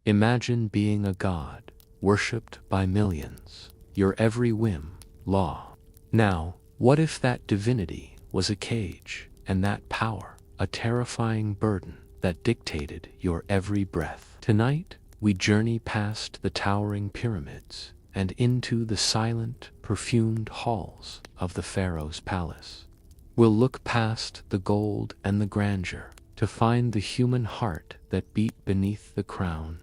Imagine being a god, worshipped by millions, your every whim, law. Now, what if that divinity was a cage, and that power, a terrifying burden that dictated your every breath? Tonight, we journey past the towering pyramids and into the silent, perfumed halls of the Pharaoh's palace. We'll look past the gold and the grandeur to find the human heart that beat beneath the crown.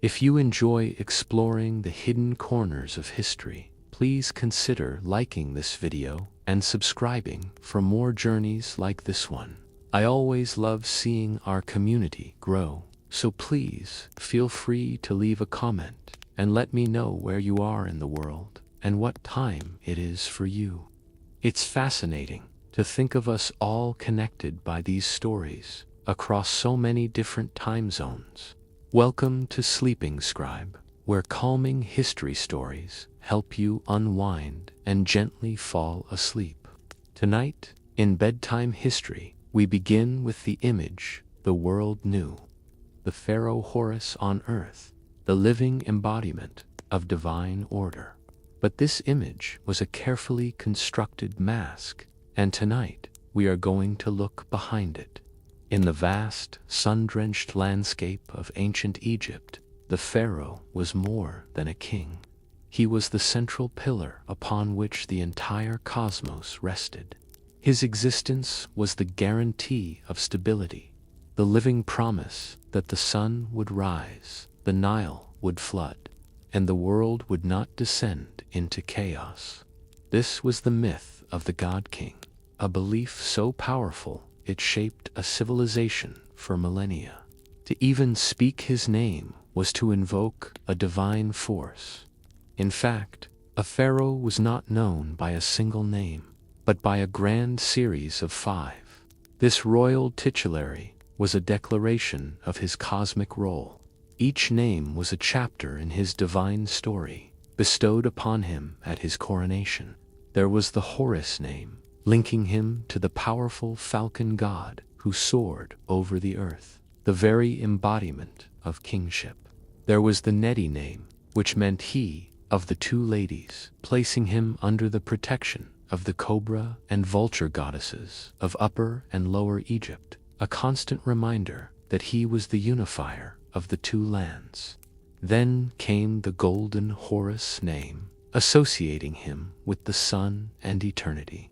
If you enjoy exploring the hidden corners of history, please consider liking this video and subscribing for more journeys like this one. I always love seeing our community grow, so please feel free to leave a comment and let me know where you are in the world and what time it is for you. It's fascinating to think of us all connected by these stories across so many different time zones. Welcome to Sleeping Scribe, where calming history stories help you unwind and gently fall asleep. Tonight, in Bedtime History, we begin with the image the world knew. The Pharaoh Horus on earth, the living embodiment of divine order. But this image was a carefully constructed mask, and tonight we are going to look behind it. In the vast, sun-drenched landscape of ancient Egypt, the pharaoh was more than a king. He was the central pillar upon which the entire cosmos rested. His existence was the guarantee of stability, the living promise that the sun would rise, the Nile would flood, and the world would not descend into chaos. This was the myth of the God King, a belief so powerful it shaped a civilization for millennia. To even speak his name was to invoke a divine force. In fact, a pharaoh was not known by a single name, but by a grand series of 5. This royal titulary was a declaration of his cosmic role. Each name was a chapter in his divine story, bestowed upon him at his coronation. There was the Horus name, linking him to the powerful falcon god who soared over the earth, the very embodiment of kingship. There was the Neti name, which meant he of the 2 ladies, placing him under the protection of the cobra and vulture goddesses of Upper and Lower Egypt, a constant reminder that he was the unifier of the 2 lands. Then came the golden Horus name, associating him with the sun and eternity.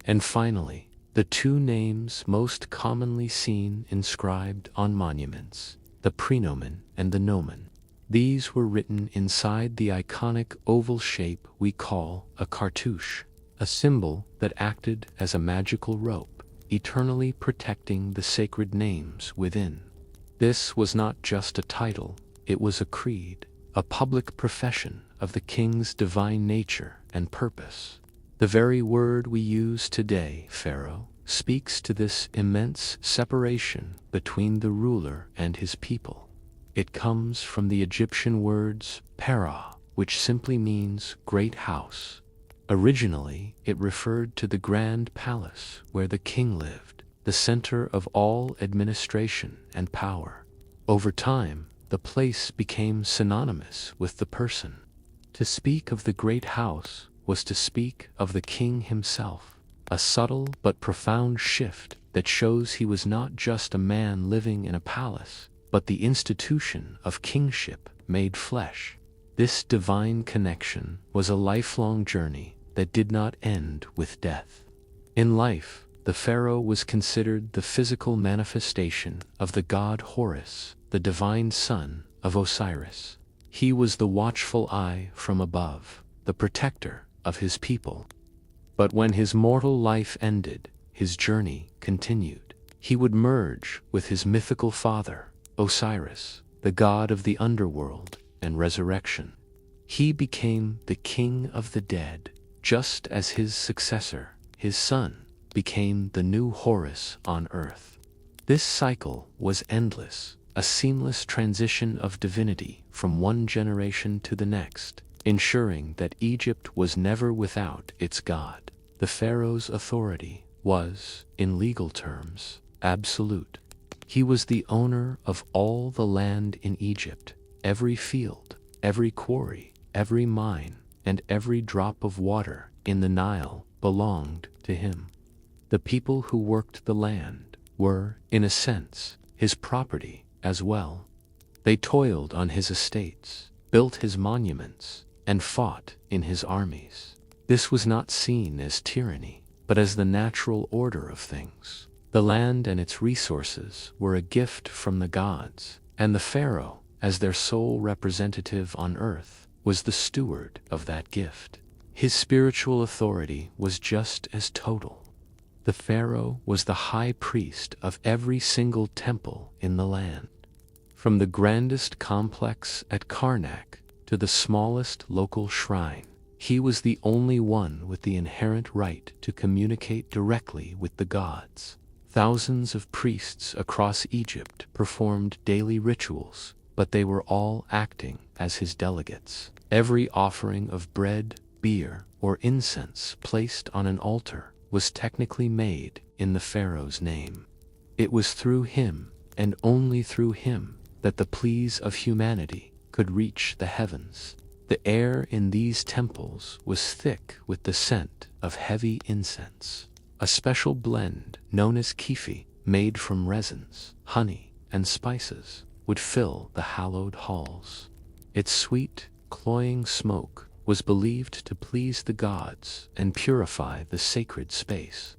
And finally, the 2 names most commonly seen inscribed on monuments, the prenomen and the nomen. These were written inside the iconic oval shape we call a cartouche, a symbol that acted as a magical rope, eternally protecting the sacred names within. This was not just a title, it was a creed, a public profession of the king's divine nature and purpose. The very word we use today, Pharaoh, speaks to this immense separation between the ruler and his people. It comes from the Egyptian words Pharaoh, which simply means great house. Originally, it referred to the grand palace where the king lived, the center of all administration and power. Over time, the place became synonymous with the person. To speak of the great house was to speak of the king himself, a subtle but profound shift that shows he was not just a man living in a palace, but the institution of kingship made flesh. This divine connection was a lifelong journey that did not end with death. In life, the pharaoh was considered the physical manifestation of the god Horus, the divine son of Osiris. He was the watchful eye from above, the protector of his people. But when his mortal life ended, his journey continued. He would merge with his mythical father, Osiris, the god of the underworld and resurrection. He became the king of the dead, just as his successor, his son, became the new Horus on earth. This cycle was endless, a seamless transition of divinity from one generation to the next, ensuring that Egypt was never without its god. The pharaoh's authority was, in legal terms, absolute. He was the owner of all the land in Egypt, every field, every quarry, every mine, and every drop of water in the Nile belonged to him. The people who worked the land were, in a sense, his property as well. They toiled on his estates, built his monuments, and fought in his armies. This was not seen as tyranny, but as the natural order of things. The land and its resources were a gift from the gods, and the Pharaoh, as their sole representative on earth, was the steward of that gift. His spiritual authority was just as total. The Pharaoh was the high priest of every single temple in the land. From the grandest complex at Karnak to the smallest local shrine, he was the only one with the inherent right to communicate directly with the gods. Thousands of priests across Egypt performed daily rituals, but they were all acting as his delegates. Every offering of bread, beer, or incense placed on an altar was technically made in the Pharaoh's name. It was through him, and only through him, that the pleas of humanity could reach the heavens. The air in these temples was thick with the scent of heavy incense, a special blend known as kifi, made from resins, honey, and spices, would fill the hallowed halls. Its sweet, cloying smoke was believed to please the gods and purify the sacred space.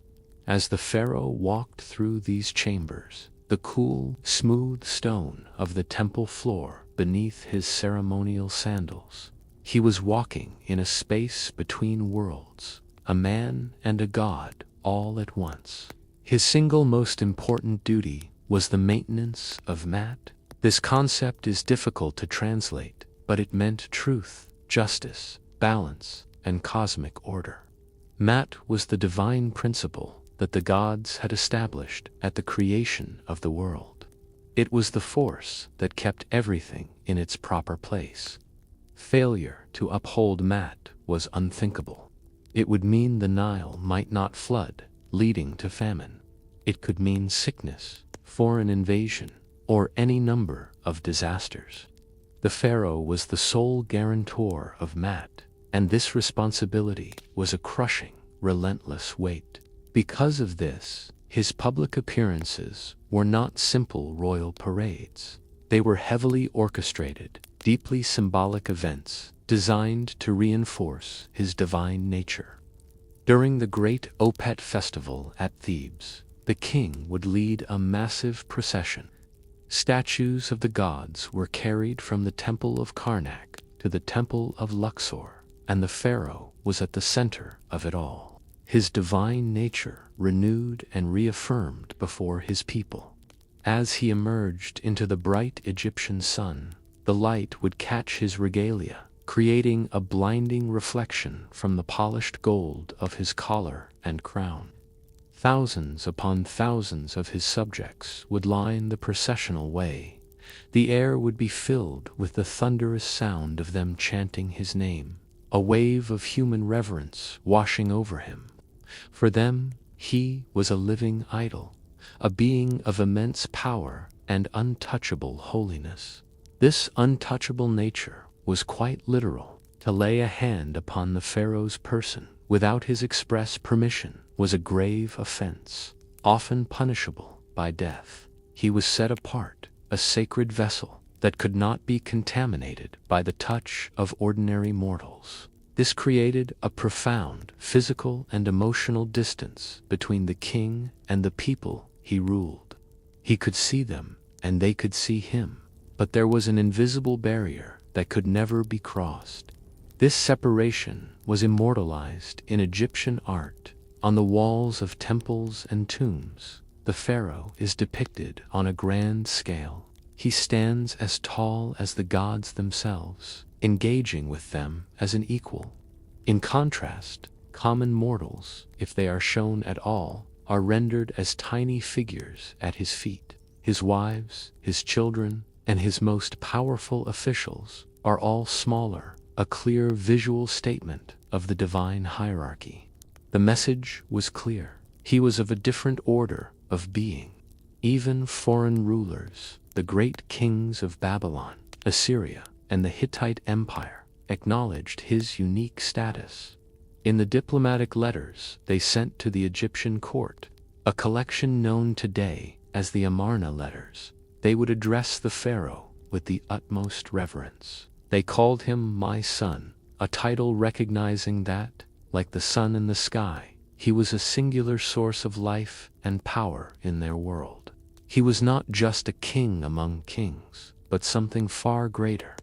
As the Pharaoh walked through these chambers, the cool, smooth stone of the temple floor beneath his ceremonial sandals, he was walking in a space between worlds, a man and a god all at once. His single most important duty was the maintenance of Mat. This concept is difficult to translate, but it meant truth, justice, balance, and cosmic order. Mat was the divine principle that the gods had established at the creation of the world. It was the force that kept everything in its proper place. Failure to uphold Mat was unthinkable. It would mean the Nile might not flood, leading to famine. It could mean sickness, foreign invasion, or any number of disasters. The Pharaoh was the sole guarantor of Mat, and this responsibility was a crushing, relentless weight. Because of this, his public appearances were not simple royal parades. They were heavily orchestrated, deeply symbolic events designed to reinforce his divine nature. During the great Opet festival at Thebes, the king would lead a massive procession. Statues of the gods were carried from the temple of Karnak to the temple of Luxor, and the Pharaoh was at the center of it all. His divine nature renewed and reaffirmed before his people. As he emerged into the bright Egyptian sun, the light would catch his regalia, creating a blinding reflection from the polished gold of his collar and crown. Thousands upon thousands of his subjects would line the processional way. The air would be filled with the thunderous sound of them chanting his name, a wave of human reverence washing over him. For them, he was a living idol, a being of immense power and untouchable holiness. This untouchable nature was quite literal. To lay a hand upon the Pharaoh's person without his express permission was a grave offense, often punishable by death. He was set apart, a sacred vessel that could not be contaminated by the touch of ordinary mortals. This created a profound physical and emotional distance between the king and the people he ruled. He could see them, and they could see him, but there was an invisible barrier that could never be crossed. This separation was immortalized in Egyptian art. On the walls of temples and tombs, the Pharaoh is depicted on a grand scale. He stands as tall as the gods themselves, engaging with them as an equal. In contrast, common mortals, if they are shown at all, are rendered as tiny figures at his feet. His wives, his children, and his most powerful officials are all smaller, a clear visual statement of the divine hierarchy. The message was clear. He was of a different order of being. Even foreign rulers, the great kings of Babylon, Assyria, and the Hittite Empire acknowledged his unique status. In the diplomatic letters they sent to the Egyptian court, a collection known today as the Amarna letters, they would address the pharaoh with the utmost reverence. They called him "my son," a title recognizing that, like the sun in the sky, he was a singular source of life and power in their world. He was not just a king among kings, but something far greater.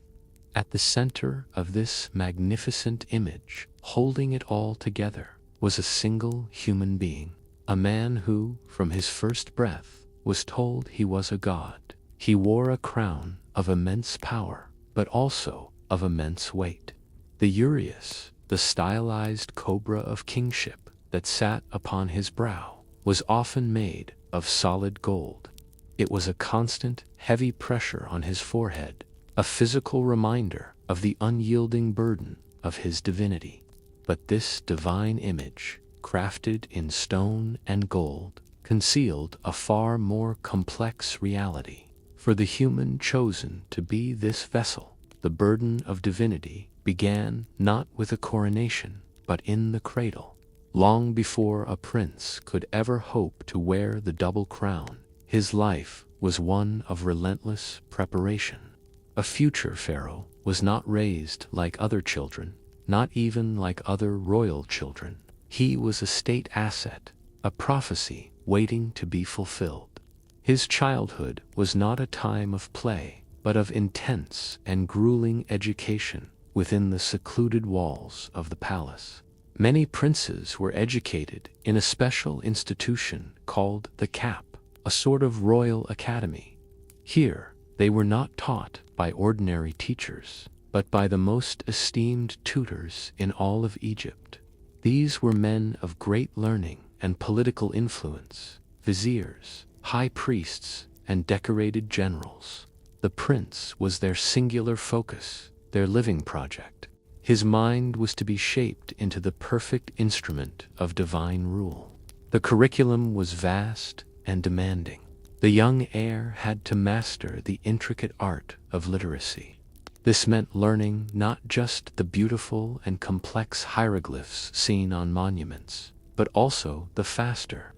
At the center of this magnificent image, holding it all together, was a single human being, a man who, from his first breath, was told he was a god. He wore a crown of immense power, but also of immense weight. The uraeus, the stylized cobra of kingship that sat upon his brow, was often made of solid gold. It was a constant, heavy pressure on his forehead, a physical reminder of the unyielding burden of his divinity. But this divine image, crafted in stone and gold, concealed a far more complex reality. For the human chosen to be this vessel, the burden of divinity began not with a coronation, but in the cradle. Long before a prince could ever hope to wear the double crown, his life was one of relentless preparation. A future pharaoh was not raised like other children, not even like other royal children. He was a state asset, a prophecy waiting to be fulfilled. His childhood was not a time of play, but of intense and grueling education within the secluded walls of the palace. Many princes were educated in a special institution called the Cap, a sort of royal academy. Here, they were not taught by ordinary teachers, but by the most esteemed tutors in all of Egypt. These were men of great learning and political influence, viziers, high priests, and decorated generals. The prince was their singular focus, their living project. His mind was to be shaped into the perfect instrument of divine rule. The curriculum was vast and demanding. The young heir had to master the intricate art of literacy. This meant learning not just the beautiful and complex hieroglyphs seen on monuments, but also the faster,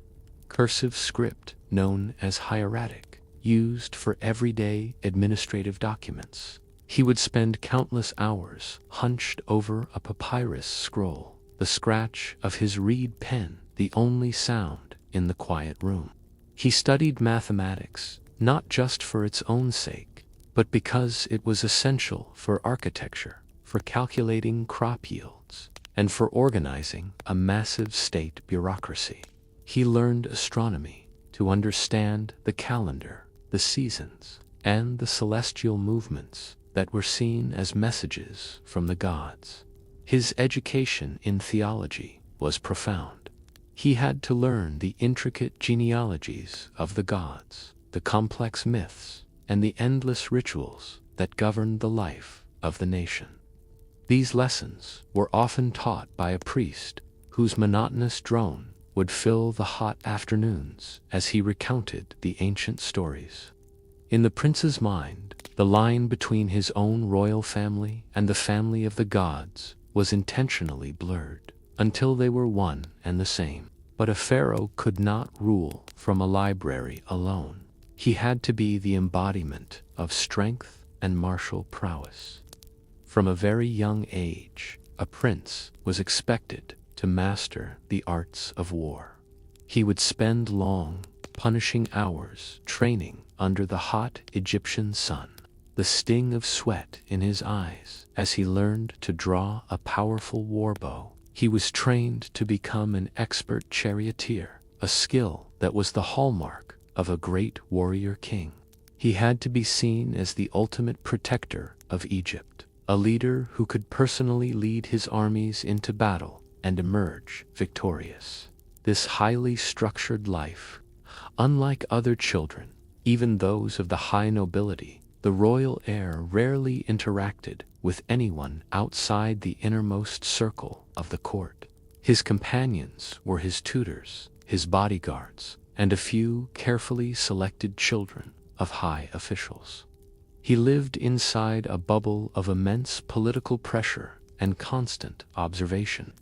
cursive script known as hieratic, used for everyday administrative documents. He would spend countless hours hunched over a papyrus scroll, the scratch of his reed pen the only sound in the quiet room. He studied mathematics, not just for its own sake, but because it was essential for architecture, for calculating crop yields, and for organizing a massive state bureaucracy. He learned astronomy to understand the calendar, the seasons, and the celestial movements that were seen as messages from the gods. His education in theology was profound. He had to learn the intricate genealogies of the gods, the complex myths, and the endless rituals that governed the life of the nation. These lessons were often taught by a priest whose monotonous drone would fill the hot afternoons as he recounted the ancient stories. In the prince's mind, the line between his own royal family and the family of the gods was intentionally blurred, until they were one and the same. But a pharaoh could not rule from a library alone. He had to be the embodiment of strength and martial prowess. From a very young age, a prince was expected to master the arts of war. He would spend long, punishing hours training under the hot Egyptian sun, the sting of sweat in his eyes as he learned to draw a powerful war bow. He was trained to become an expert charioteer, a skill that was the hallmark of a great warrior king. He had to be seen as the ultimate protector of Egypt, a leader who could personally lead his armies into battle and emerge victorious. This highly structured life, unlike other children, even those of the high nobility, the royal heir rarely interacted with anyone outside the innermost circle of the court. His companions were his tutors, his bodyguards, and a few carefully selected children of high officials. He lived inside a bubble of immense political pressure and constant observation.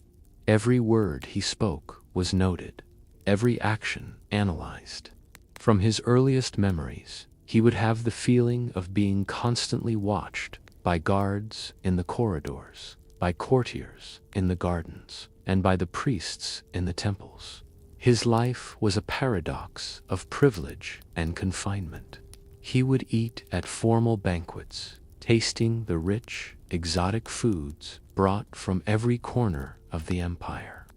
Every word he spoke was noted, every action analyzed. From his earliest memories, he would have the feeling of being constantly watched by guards in the corridors, by courtiers in the gardens, and by the priests in the temples. His life was a paradox of privilege and confinement. He would eat at formal banquets, tasting the rich, exotic foods brought from every corner of the empire.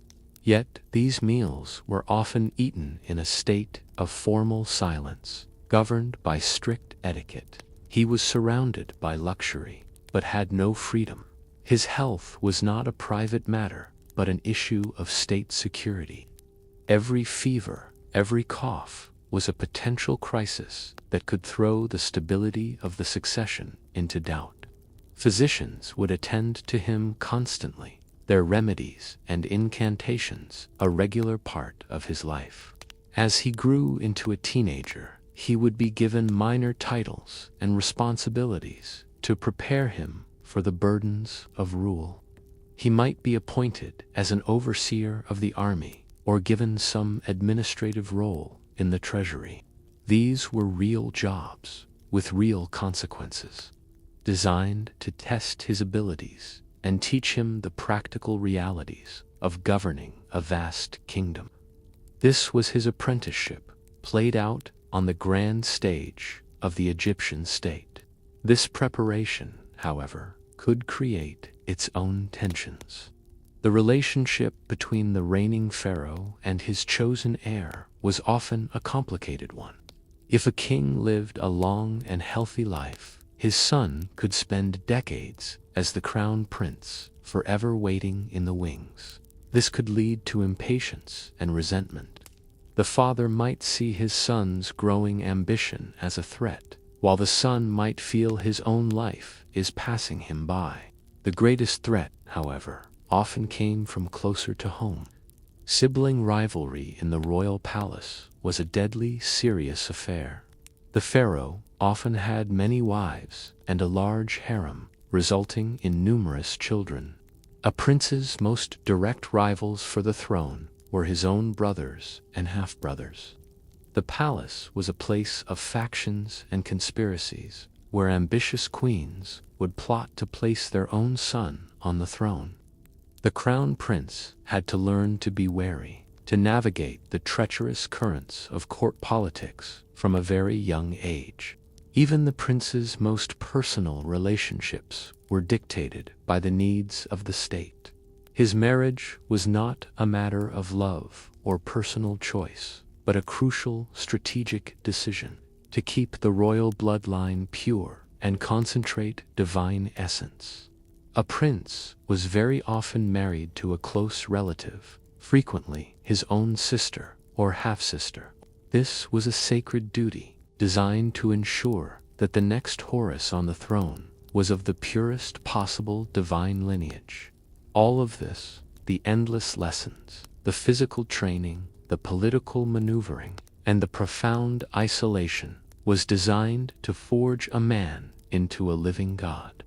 Yet these meals were often eaten in a state of formal silence, governed by strict etiquette. He was surrounded by luxury, but had no freedom. His health was not a private matter, but an issue of state security. Every fever, every cough, was a potential crisis that could throw the stability of the succession into doubt. Physicians would attend to him constantly, their remedies and incantations a regular part of his life. As he grew into a teenager, he would be given minor titles and responsibilities to prepare him for the burdens of rule. He might be appointed as an overseer of the army or given some administrative role in the treasury. These were real jobs with real consequences, designed to test his abilities and teach him the practical realities of governing a vast kingdom. This was his apprenticeship, played out on the grand stage of the Egyptian state. This preparation, however, could create its own tensions. The relationship between the reigning pharaoh and his chosen heir was often a complicated one. If a king lived a long and healthy life, his son could spend decades as the crown prince, forever waiting in the wings. This could lead to impatience and resentment. The father might see his son's growing ambition as a threat, while the son might feel his own life is passing him by. The greatest threat, however, often came from closer to home. Sibling rivalry in the royal palace was a deadly, serious affair. The pharaoh often had many wives and a large harem, resulting in numerous children. A prince's most direct rivals for the throne were his own brothers and half-brothers. The palace was a place of factions and conspiracies, where ambitious queens would plot to place their own son on the throne. The crown prince had to learn to be wary, to navigate the treacherous currents of court politics from a very young age. Even the prince's most personal relationships were dictated by the needs of the state. His marriage was not a matter of love or personal choice, but a crucial strategic decision to keep the royal bloodline pure and concentrate divine essence. A prince was very often married to a close relative, frequently his own sister or half-sister. This was a sacred duty designed to ensure that the next Horus on the throne was of the purest possible divine lineage. All of this, the endless lessons, the physical training, the political maneuvering, and the profound isolation, was designed to forge a man into a living god.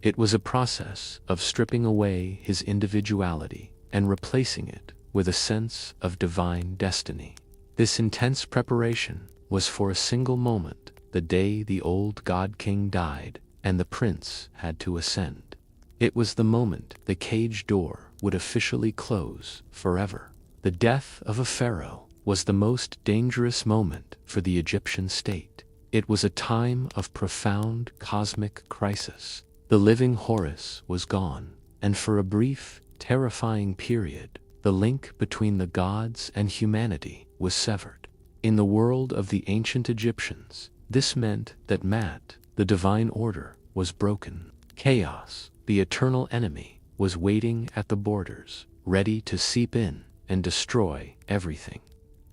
It was a process of stripping away his individuality and replacing it with a sense of divine destiny. This intense preparation was for a single moment, the day the old god-king died and the prince had to ascend. It was the moment the cage door would officially close forever. The death of a pharaoh was the most dangerous moment for the Egyptian state. It was a time of profound cosmic crisis. The living Horus was gone, and for a brief, terrifying period, the link between the gods and humanity was severed. In the world of the ancient Egyptians, this meant that Mat, the divine order, was broken. Chaos, the eternal enemy, was waiting at the borders, ready to seep in and destroy everything.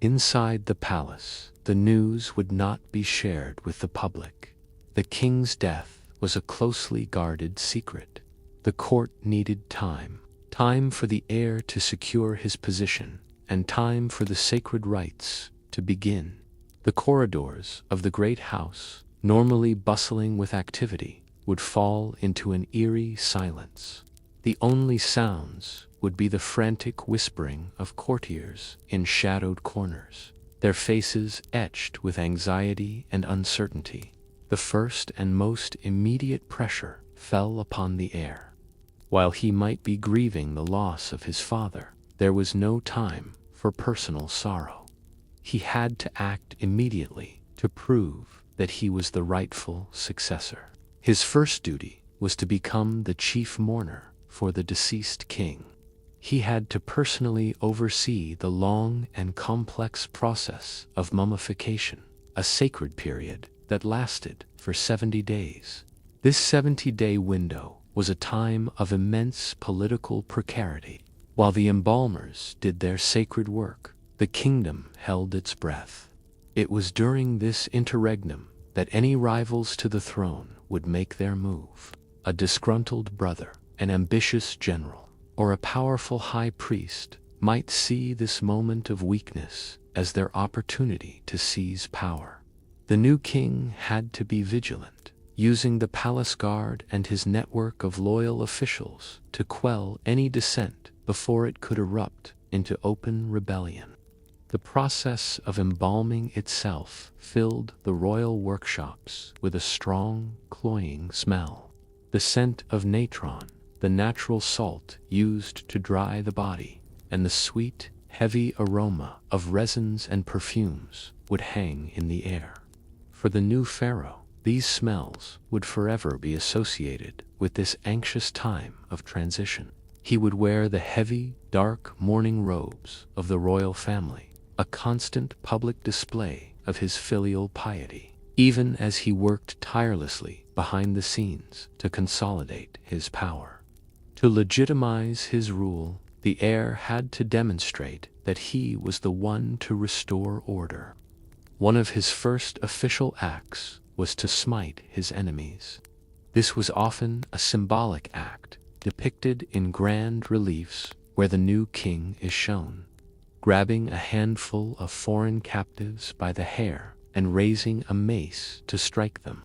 Inside the palace, the news would not be shared with the public. The king's death was a closely guarded secret. The court needed time for the heir to secure his position, and time for the sacred rites to begin. The corridors of the great house normally bustling with activity, would fall into an eerie silence. The only sounds would be the frantic whispering of courtiers in shadowed corners, their faces etched with anxiety and uncertainty. The first and most immediate pressure fell upon the heir. While he might be grieving the loss of his father, there was no time for personal sorrow. He had to act immediately to prove that he was the rightful successor. His first duty was to become the chief mourner for the deceased king. He had to personally oversee the long and complex process of mummification, a sacred period that lasted for 70 days. This 70-day window was a time of immense political precarity. While the embalmers did their sacred work, the kingdom held its breath. It was during this interregnum that any rivals to the throne would make their move. A disgruntled brother, an ambitious general, or a powerful high priest might see this moment of weakness as their opportunity to seize power. The new king had to be vigilant, using the palace guard and his network of loyal officials to quell any dissent before it could erupt into open rebellion. The process of embalming itself filled the royal workshops with a strong, cloying smell. The scent of natron, the natural salt used to dry the body, and the sweet, heavy aroma of resins and perfumes would hang in the air. For the new pharaoh, these smells would forever be associated with this anxious time of transition. He would wear the heavy, dark mourning robes of the royal family, a constant public display of his filial piety, even as he worked tirelessly behind the scenes to consolidate his power. To legitimize his rule, the heir had to demonstrate that he was the one to restore order. One of his first official acts was to smite his enemies. This was often a symbolic act, depicted in grand reliefs where the new king is shown, grabbing a handful of foreign captives by the hair and raising a mace to strike them.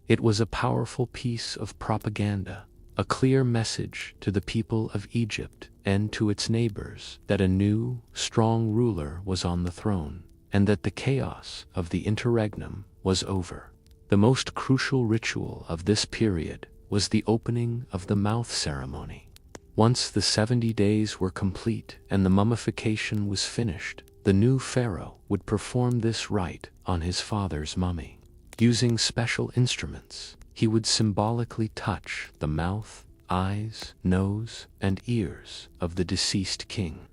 It was a powerful piece of propaganda, a clear message to the people of Egypt and to its neighbors that a new, strong ruler was on the throne, and that the chaos of the interregnum was over. The most crucial ritual of this period was the opening of the mouth ceremony. Once the 70 days were complete and the mummification was finished, the new pharaoh would perform this rite on his father's mummy. Using special instruments, he would symbolically touch the mouth, eyes, nose, and ears of the deceased king.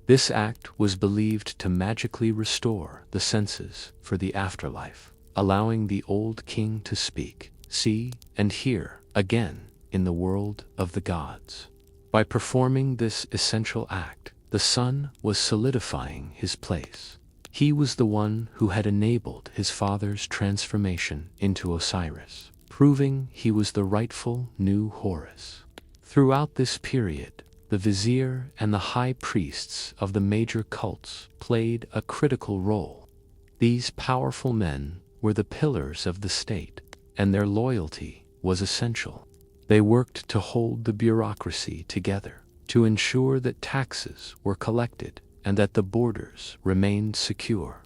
This act was believed to magically restore the senses for the afterlife, allowing the old king to speak, see, and hear again in the world of the gods. By performing this essential act, the son was solidifying his place. He was the one who had enabled his father's transformation into Osiris, proving he was the rightful new Horus. Throughout this period, the vizier and the high priests of the major cults played a critical role. These powerful men were the pillars of the state, and their loyalty was essential. They worked to hold the bureaucracy together, to ensure that taxes were collected and that the borders remained secure.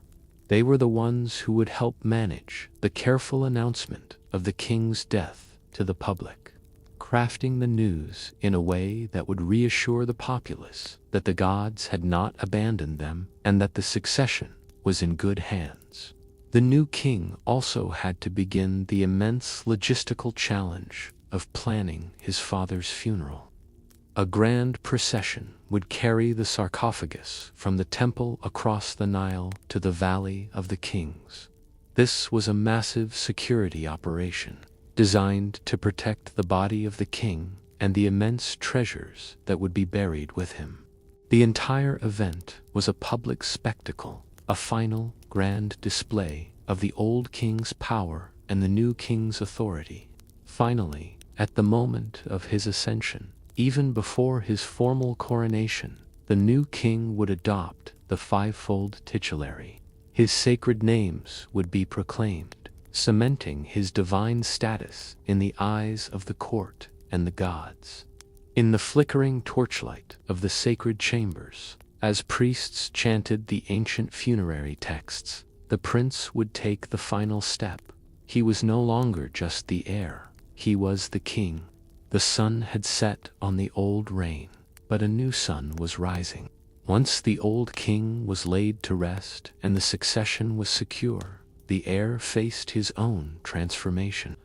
They were the ones who would help manage the careful announcement of the king's death to the public, crafting the news in a way that would reassure the populace that the gods had not abandoned them and that the succession was in good hands. The new king also had to begin the immense logistical challenge of planning his father's funeral. A grand procession would carry the sarcophagus from the temple across the Nile to the Valley of the Kings. This was a massive security operation, designed to protect the body of the king and the immense treasures that would be buried with him. The entire event was a public spectacle, a final, grand display of the old king's power and the new king's authority. Finally, at the moment of his ascension, even before his formal coronation, the new king would adopt the fivefold titulary. His sacred names would be proclaimed, cementing his divine status in the eyes of the court and the gods. In the flickering torchlight of the sacred chambers, as priests chanted the ancient funerary texts, the prince would take the final step. He was no longer just the heir, he was the king. The sun had set on the old reign, but a new sun was rising. Once the old king was laid to rest and the succession was secure, the heir faced his own transformation.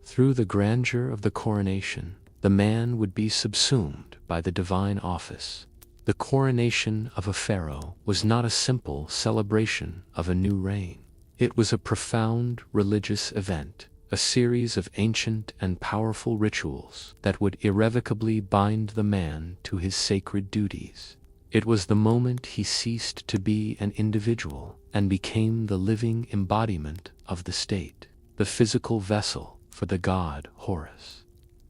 Through the grandeur of the coronation, the man would be subsumed by the divine office. The coronation of a pharaoh was not a simple celebration of a new reign. It was a profound religious event, a series of ancient and powerful rituals that would irrevocably bind the man to his sacred duties. It was the moment he ceased to be an individual and became the living embodiment of the state, the physical vessel for the god Horus.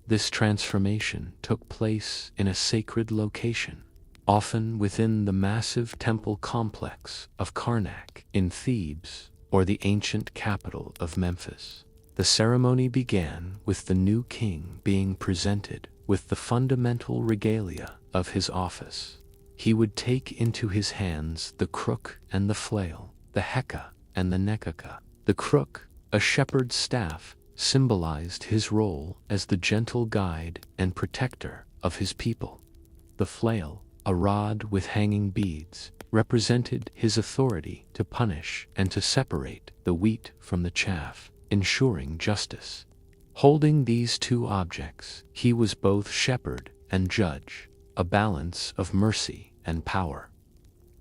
This transformation took place in a sacred location, often within the massive temple complex of Karnak in Thebes or the ancient capital of Memphis. The ceremony began with the new king being presented with the fundamental regalia of his office. He would take into his hands the crook and the flail, the heka and the nekaka. The crook, a shepherd's staff, symbolized his role as the gentle guide and protector of his people. The flail, a rod with hanging beads, represented his authority to punish and to separate the wheat from the chaff, ensuring justice. Holding these two objects, he was both shepherd and judge, a balance of mercy and power.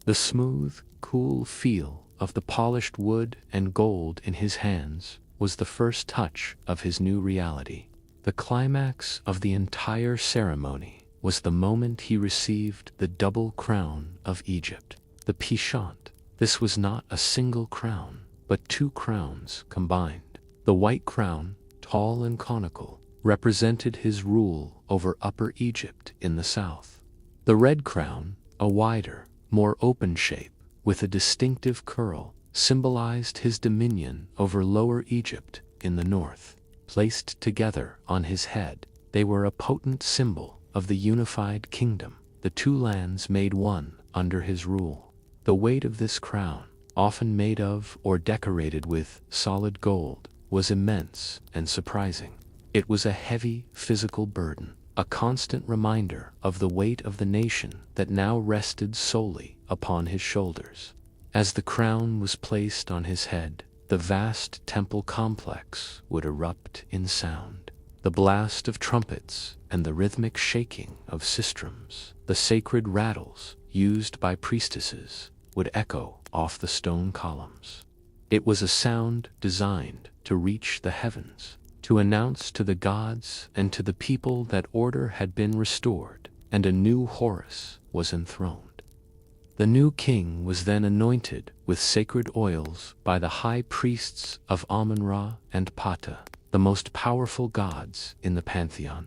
The smooth, cool feel of the polished wood and gold in his hands was the first touch of his new reality. The climax of the entire ceremony was the moment he received the double crown of Egypt, the Pishant. This was not a single crown, but two crowns combined. The white crown, tall and conical, represented his rule over Upper Egypt in the south. The red crown, a wider, more open shape, with a distinctive curl, symbolized his dominion over Lower Egypt in the north. Placed together on his head, they were a potent symbol of the unified kingdom. The two lands made one under his rule. The weight of this crown, often made of or decorated with solid gold, was immense and surprising. It was a heavy physical burden, a constant reminder of the weight of the nation that now rested solely upon his shoulders. As the crown was placed on his head, the vast temple complex would erupt in sound. The blast of trumpets and the rhythmic shaking of sistrums, the sacred rattles used by priestesses, would echo off the stone columns. It was a sound designed to reach the heavens, to announce to the gods and to the people that order had been restored and a new Horus was enthroned. The new king was then anointed with sacred oils by the high priests of Amun-Ra and Ptah, the most powerful gods in the pantheon.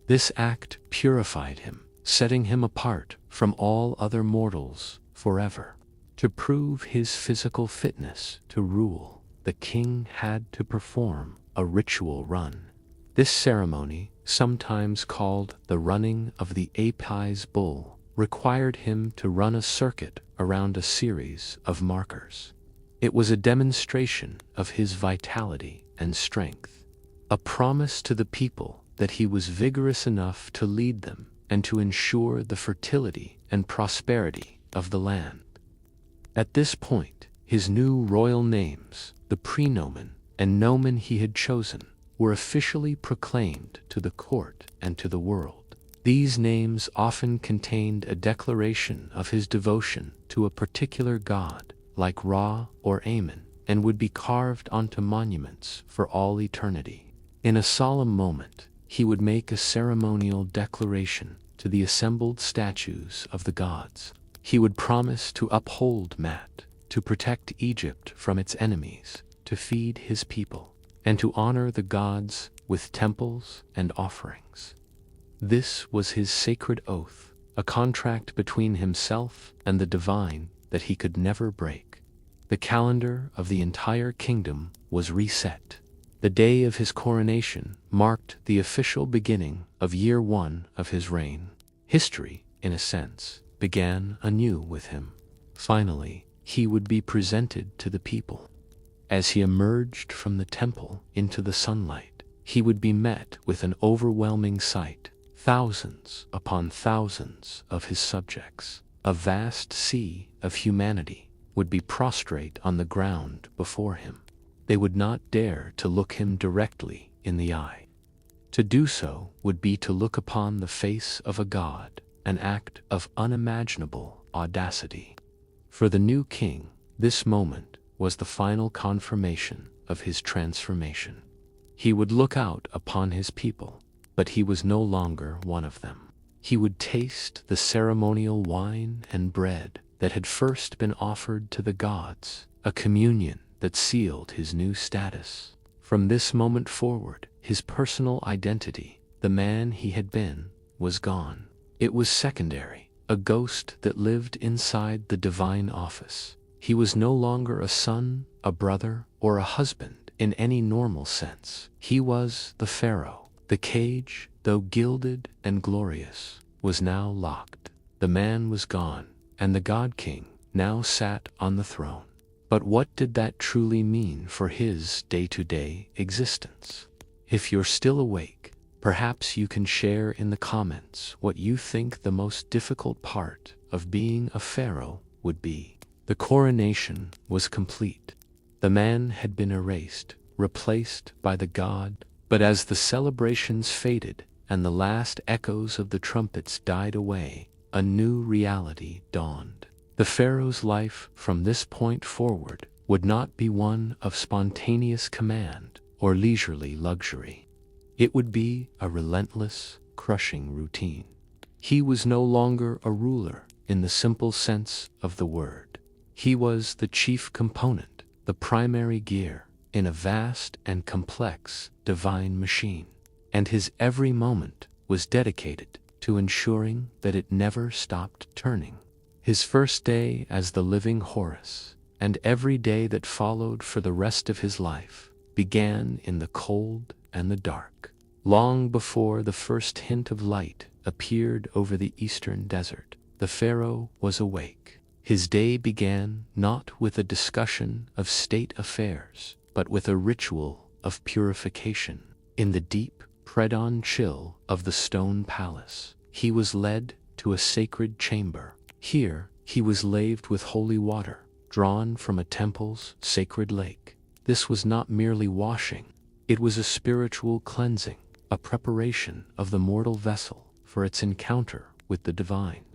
This act purified him, setting him apart from all other mortals forever. To prove his physical fitness to rule, the king had to perform a ritual run. This ceremony, sometimes called the running of the Apis bull, required him to run a circuit around a series of markers. It was a demonstration of his vitality and strength, a promise to the people that he was vigorous enough to lead them and to ensure the fertility and prosperity of the land. At this point, his new royal names, the prenomen and nomen he had chosen, were officially proclaimed to the court and to the world. These names often contained a declaration of his devotion to a particular god, like Ra or Amun, and would be carved onto monuments for all eternity. In a solemn moment, he would make a ceremonial declaration to the assembled statues of the gods. He would promise to uphold Mat, to protect Egypt from its enemies, to feed his people, and to honor the gods with temples and offerings. This was his sacred oath, a contract between himself and the divine that he could never break. The calendar of the entire kingdom was reset. The day of his coronation marked the official beginning of year 1 of his reign. History, in a sense, began anew with him. Finally, he would be presented to the people. As he emerged from the temple into the sunlight, he would be met with an overwhelming sight. Thousands upon thousands of his subjects, a vast sea of humanity, would be prostrate on the ground before him. They would not dare to look him directly in the eye. To do so would be to look upon the face of a god, an act of unimaginable audacity. For the new king, this moment was the final confirmation of his transformation. He would look out upon his people, but he was no longer one of them. He would taste the ceremonial wine and bread that had first been offered to the gods, a communion that sealed his new status. From this moment forward, his personal identity, the man he had been, was gone. It was secondary, a ghost that lived inside the divine office. He was no longer a son, a brother, or a husband in any normal sense. He was the Pharaoh. The cage, though gilded and glorious, was now locked. The man was gone, and the God King now sat on the throne. But what did that truly mean for his day-to-day existence? If you're still awake, perhaps you can share in the comments what you think the most difficult part of being a pharaoh would be. The coronation was complete. The man had been erased, replaced by the god. But as the celebrations faded and the last echoes of the trumpets died away, a new reality dawned. The pharaoh's life from this point forward would not be one of spontaneous command or leisurely luxury. It would be a relentless, crushing routine. He was no longer a ruler in the simple sense of the word. He was the chief component, the primary gear, in a vast and complex divine machine, and his every moment was dedicated to ensuring that it never stopped turning. His first day as the living Horus, and every day that followed for the rest of his life, began in the cold and the dark. Long before the first hint of light appeared over the eastern desert, the pharaoh was awake. His day began not with a discussion of state affairs, but with a ritual of purification. In the deep, predon chill of the stone palace, he was led to a sacred chamber. Here, he was laved with holy water, drawn from a temple's sacred lake. This was not merely washing, it was a spiritual cleansing, a preparation of the mortal vessel for its encounter with the divine.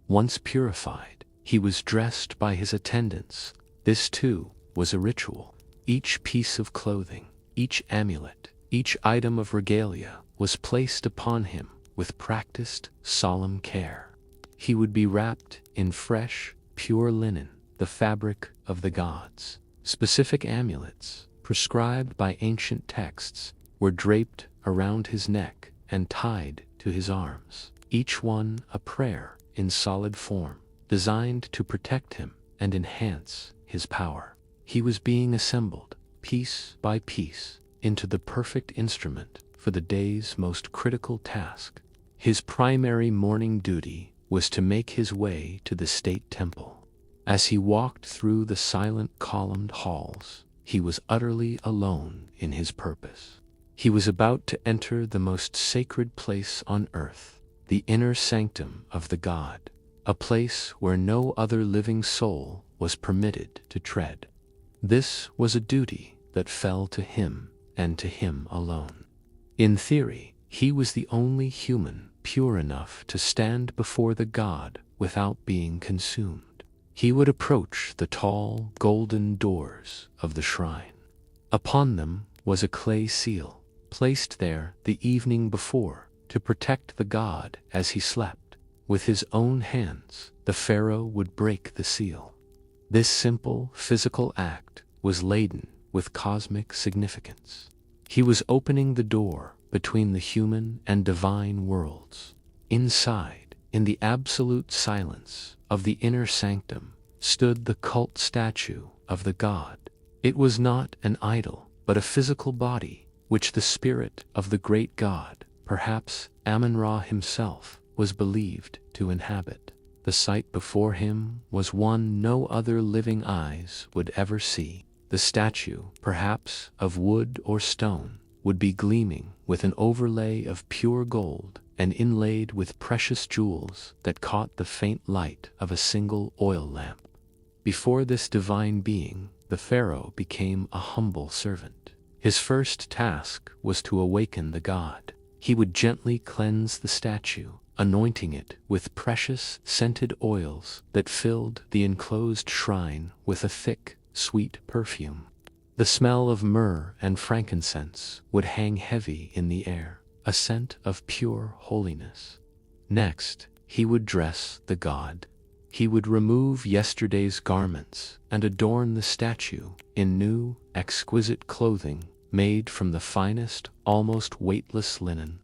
Once purified, he was dressed by his attendants. This too was a ritual. Each piece of clothing, each amulet, each item of regalia was placed upon him with practiced, solemn care. He would be wrapped in fresh, pure linen, the fabric of the gods. Specific amulets, prescribed by ancient texts, were draped around his neck and tied to his arms, each one a prayer in solid form, designed to protect him and enhance his power. He was being assembled, piece by piece, into the perfect instrument for the day's most critical task. His primary morning duty was to make his way to the state temple. As he walked through the silent columned halls, he was utterly alone in his purpose. He was about to enter the most sacred place on earth, the inner sanctum of the god, a place where no other living soul was permitted to tread. This was a duty that fell to him and to him alone. In theory, he was the only human pure enough to stand before the god without being consumed. He would approach the tall, golden doors of the shrine. Upon them was a clay seal, placed there the evening before to protect the god as he slept. With his own hands, the pharaoh would break the seal. This simple physical act was laden with cosmic significance. He was opening the door between the human and divine worlds. Inside, in the absolute silence of the inner sanctum, stood the cult statue of the god. It was not an idol, but a physical body, which the spirit of the great god, perhaps Amun-Ra himself, was believed to inhabit. The sight before him was one no other living eyes would ever see. The statue, perhaps of wood or stone, would be gleaming with an overlay of pure gold and inlaid with precious jewels that caught the faint light of a single oil lamp. Before this divine being, the pharaoh became a humble servant. His first task was to awaken the god. He would gently cleanse the statue, anointing it with precious scented oils that filled the enclosed shrine with a thick, sweet perfume. The smell of myrrh and frankincense would hang heavy in the air, a scent of pure holiness. Next, he would dress the god. He would remove yesterday's garments and adorn the statue in new, exquisite clothing made from the finest, almost weightless linen.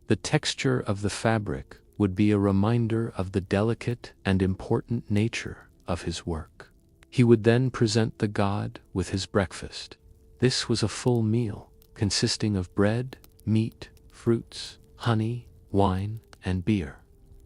The texture of the fabric would be a reminder of the delicate and important nature of his work. He would then present the god with his breakfast. This was a full meal, consisting of bread, meat, fruits, honey, wine, and beer.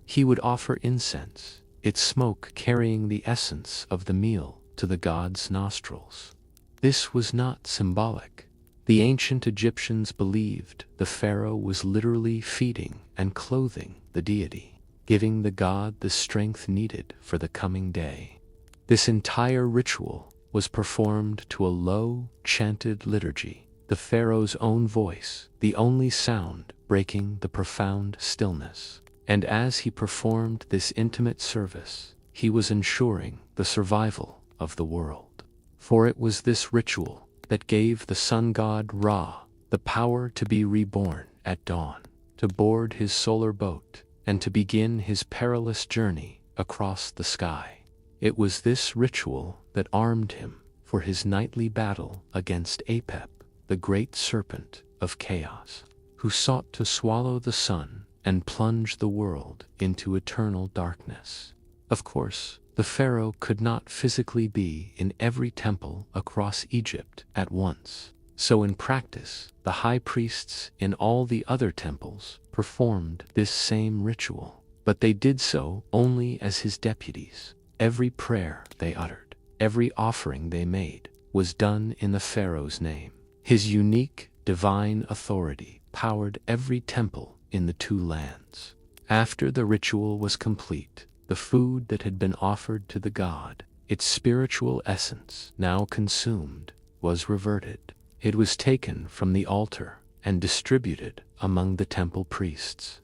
He would offer incense, its smoke carrying the essence of the meal to the god's nostrils. This was not symbolic. The ancient Egyptians believed the pharaoh was literally feeding and clothing the deity, giving the god the strength needed for the coming day. This entire ritual was performed to a low, chanted liturgy, the pharaoh's own voice, the only sound breaking the profound stillness. And as he performed this intimate service, he was ensuring the survival of the world. For it was this ritual that gave the sun god Ra the power to be reborn at dawn, to board his solar boat, and to begin his perilous journey across the sky. It was this ritual that armed him for his nightly battle against Apep, the great serpent of chaos, who sought to swallow the sun and plunge the world into eternal darkness. Of course, the pharaoh could not physically be in every temple across Egypt at once, so in practice, the high priests in all the other temples performed this same ritual, but they did so only as his deputies. Every prayer they uttered, every offering they made, was done in the pharaoh's name. His unique, divine authority powered every temple in the two lands. After the ritual was complete, the food that had been offered to the god, its spiritual essence now consumed, was reverted. It was taken from the altar and distributed among the temple priests.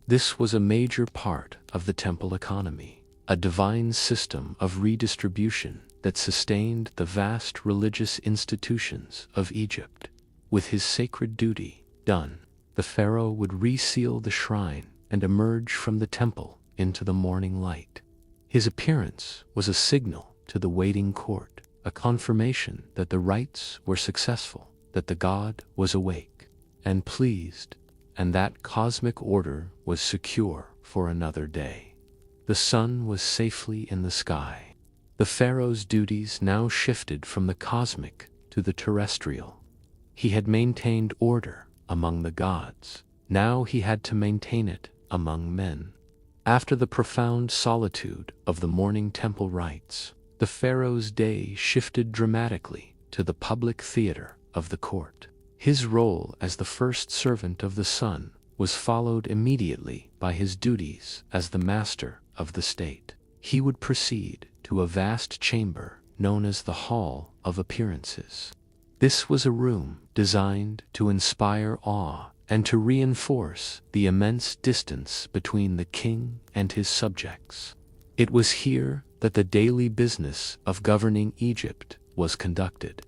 This was a major part of the temple economy, a divine system of redistribution that sustained the vast religious institutions of Egypt. With his sacred duty done, the pharaoh would reseal the shrine and emerge from the temple into the morning light. His appearance was a signal to the waiting court, a confirmation that the rites were successful, that the god was awake and pleased, and that cosmic order was secure for another day. The sun was safely in the sky. The pharaoh's duties now shifted from the cosmic to the terrestrial. He had maintained order among the gods. Now he had to maintain it among men. After the profound solitude of the morning temple rites, the pharaoh's day shifted dramatically to the public theater of the court. His role as the first servant of the sun was followed immediately by his duties as the master of the state. He would proceed to a vast chamber known as the Hall of Appearances. This was a room designed to inspire awe and to reinforce the immense distance between the king and his subjects. It was here that the daily business of governing Egypt was conducted.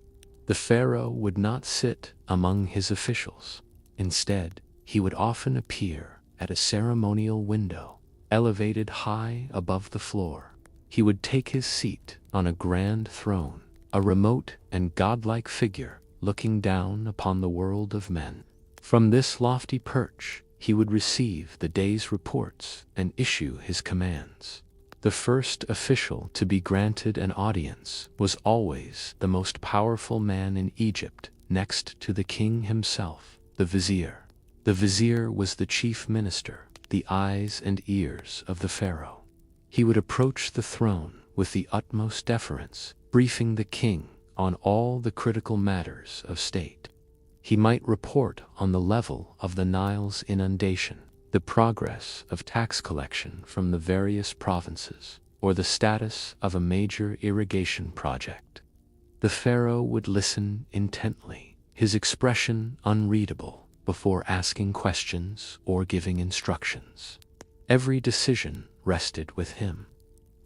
The pharaoh would not sit among his officials. Instead, he would often appear at a ceremonial window, elevated high above the floor. He would take his seat on a grand throne, a remote and godlike figure looking down upon the world of men. From this lofty perch, he would receive the day's reports and issue his commands. The first official to be granted an audience was always the most powerful man in Egypt, next to the king himself, the vizier. The vizier was the chief minister, the eyes and ears of the pharaoh. He would approach the throne with the utmost deference, briefing the king on all the critical matters of state. He might report on the level of the Nile's inundation, the progress of tax collection from the various provinces, or the status of a major irrigation project. The pharaoh would listen intently, his expression unreadable, before asking questions or giving instructions. Every decision rested with him.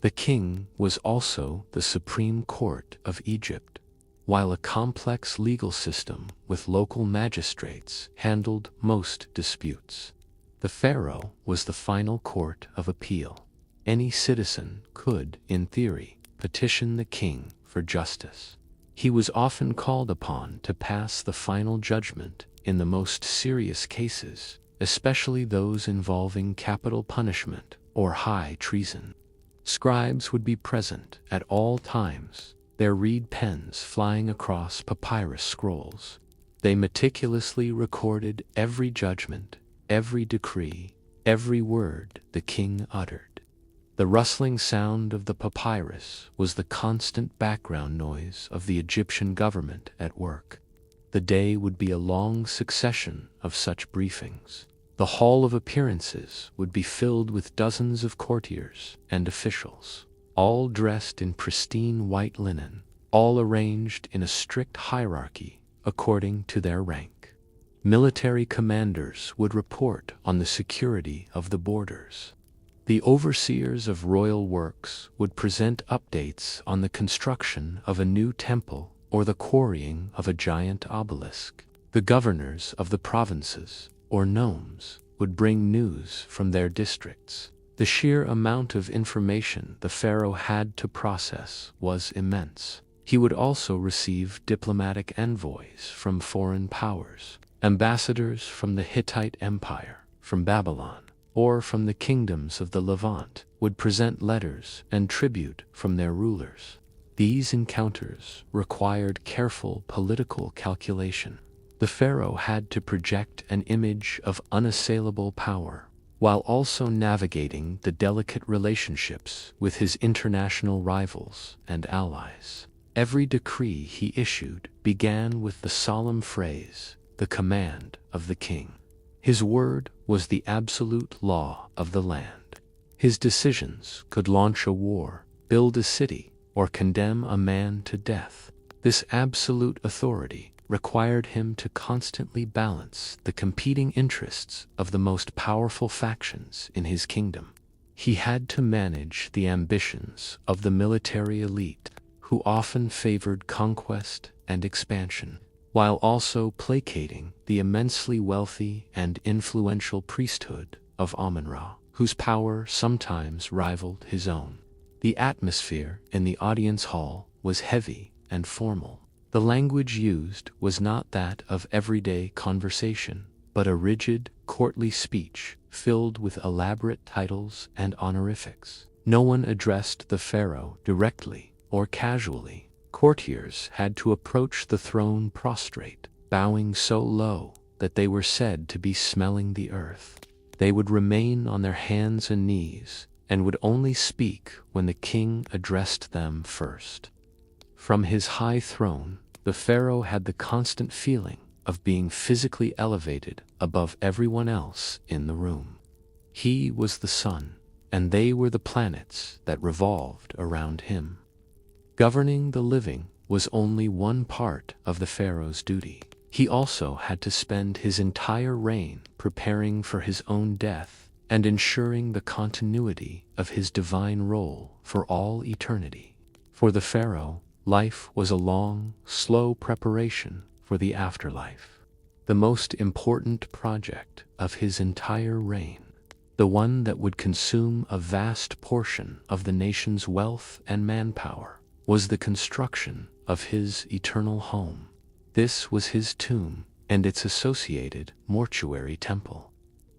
The king was also the supreme court of Egypt, while a complex legal system with local magistrates handled most disputes. The pharaoh was the final court of appeal. Any citizen could, in theory, petition the king for justice. He was often called upon to pass the final judgment in the most serious cases, especially those involving capital punishment or high treason. Scribes would be present at all times, their reed pens flying across papyrus scrolls. They meticulously recorded every judgment, every decree, every word the king uttered. The rustling sound of the papyrus was the constant background noise of the Egyptian government at work. The day would be a long succession of such briefings. The hall of appearances would be filled with dozens of courtiers and officials, all dressed in pristine white linen, all arranged in a strict hierarchy according to their rank. Military commanders would report on the security of the borders. The overseers of royal works would present updates on the construction of a new temple or the quarrying of a giant obelisk. The governors of the provinces, or nomes, would bring news from their districts. The sheer amount of information the pharaoh had to process was immense. He would also receive diplomatic envoys from foreign powers, ambassadors from the Hittite Empire, from Babylon, or from the kingdoms of the Levant, would present letters and tribute from their rulers. These encounters required careful political calculation. The pharaoh had to project an image of unassailable power, while also navigating the delicate relationships with his international rivals and allies. Every decree he issued began with the solemn phrase, "the command of the king." His word was the absolute law of the land. His decisions could launch a war, build a city, or condemn a man to death. This absolute authority required him to constantly balance the competing interests of the most powerful factions in his kingdom. He had to manage the ambitions of the military elite, who often favored conquest and expansion, while also placating the immensely wealthy and influential priesthood of Amun-Ra, whose power sometimes rivaled his own. The atmosphere in the audience hall was heavy and formal. The language used was not that of everyday conversation, but a rigid, courtly speech filled with elaborate titles and honorifics. No one addressed the pharaoh directly or casually. Courtiers had to approach the throne prostrate, bowing so low that they were said to be smelling the earth. They would remain on their hands and knees, and would only speak when the king addressed them first. From his high throne, the pharaoh had the constant feeling of being physically elevated above everyone else in the room. He was the sun, and they were the planets that revolved around him. Governing the living was only one part of the pharaoh's duty. He also had to spend his entire reign preparing for his own death and ensuring the continuity of his divine role for all eternity. For the pharaoh, life was a long, slow preparation for the afterlife. The most important project of his entire reign, the one that would consume a vast portion of the nation's wealth and manpower, was the construction of his eternal home. This was his tomb and its associated mortuary temple.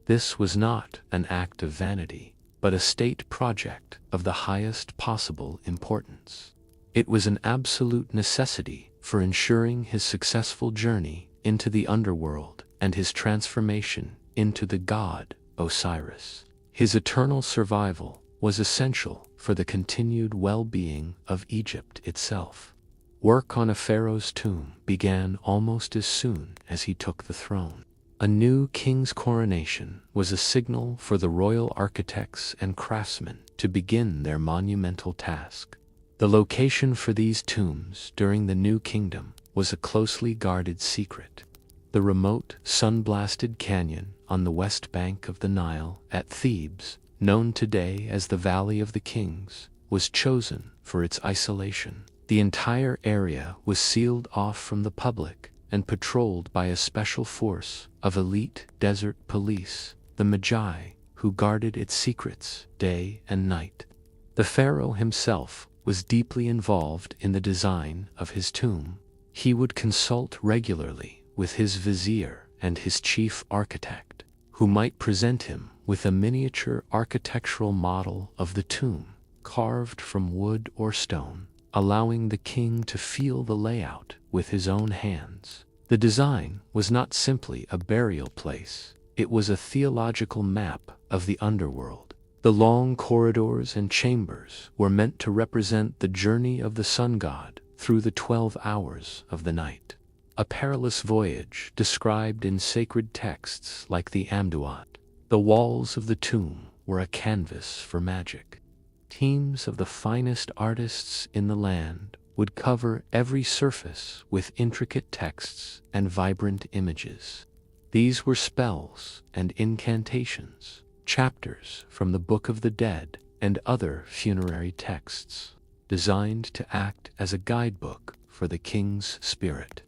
This was not an act of vanity, but a state project of the highest possible importance. It was an absolute necessity for ensuring his successful journey into the underworld and his transformation into the god Osiris. His eternal survival was essential for the continued well-being of Egypt itself. Work on a pharaoh's tomb began almost as soon as he took the throne. A new king's coronation was a signal for the royal architects and craftsmen to begin their monumental task. The location for these tombs during the New Kingdom was a closely guarded secret. The remote, sun-blasted canyon on the west bank of the Nile at Thebes, known today as the Valley of the Kings, was chosen for its isolation. The entire area was sealed off from the public and patrolled by a special force of elite desert police, the Magi, who guarded its secrets day and night. The pharaoh himself was deeply involved in the design of his tomb. He would consult regularly with his vizier and his chief architect, who might present him with a miniature architectural model of the tomb, carved from wood or stone, allowing the king to feel the layout with his own hands. The design was not simply a burial place, it was a theological map of the underworld. The long corridors and chambers were meant to represent the journey of the sun god through the 12 hours of the night. A perilous voyage described in sacred texts like the Amduat. The walls of the tomb were a canvas for magic. Teams of the finest artists in the land would cover every surface with intricate texts and vibrant images. These were spells and incantations, chapters from the Book of the Dead and other funerary texts, designed to act as a guidebook for the king's spirit.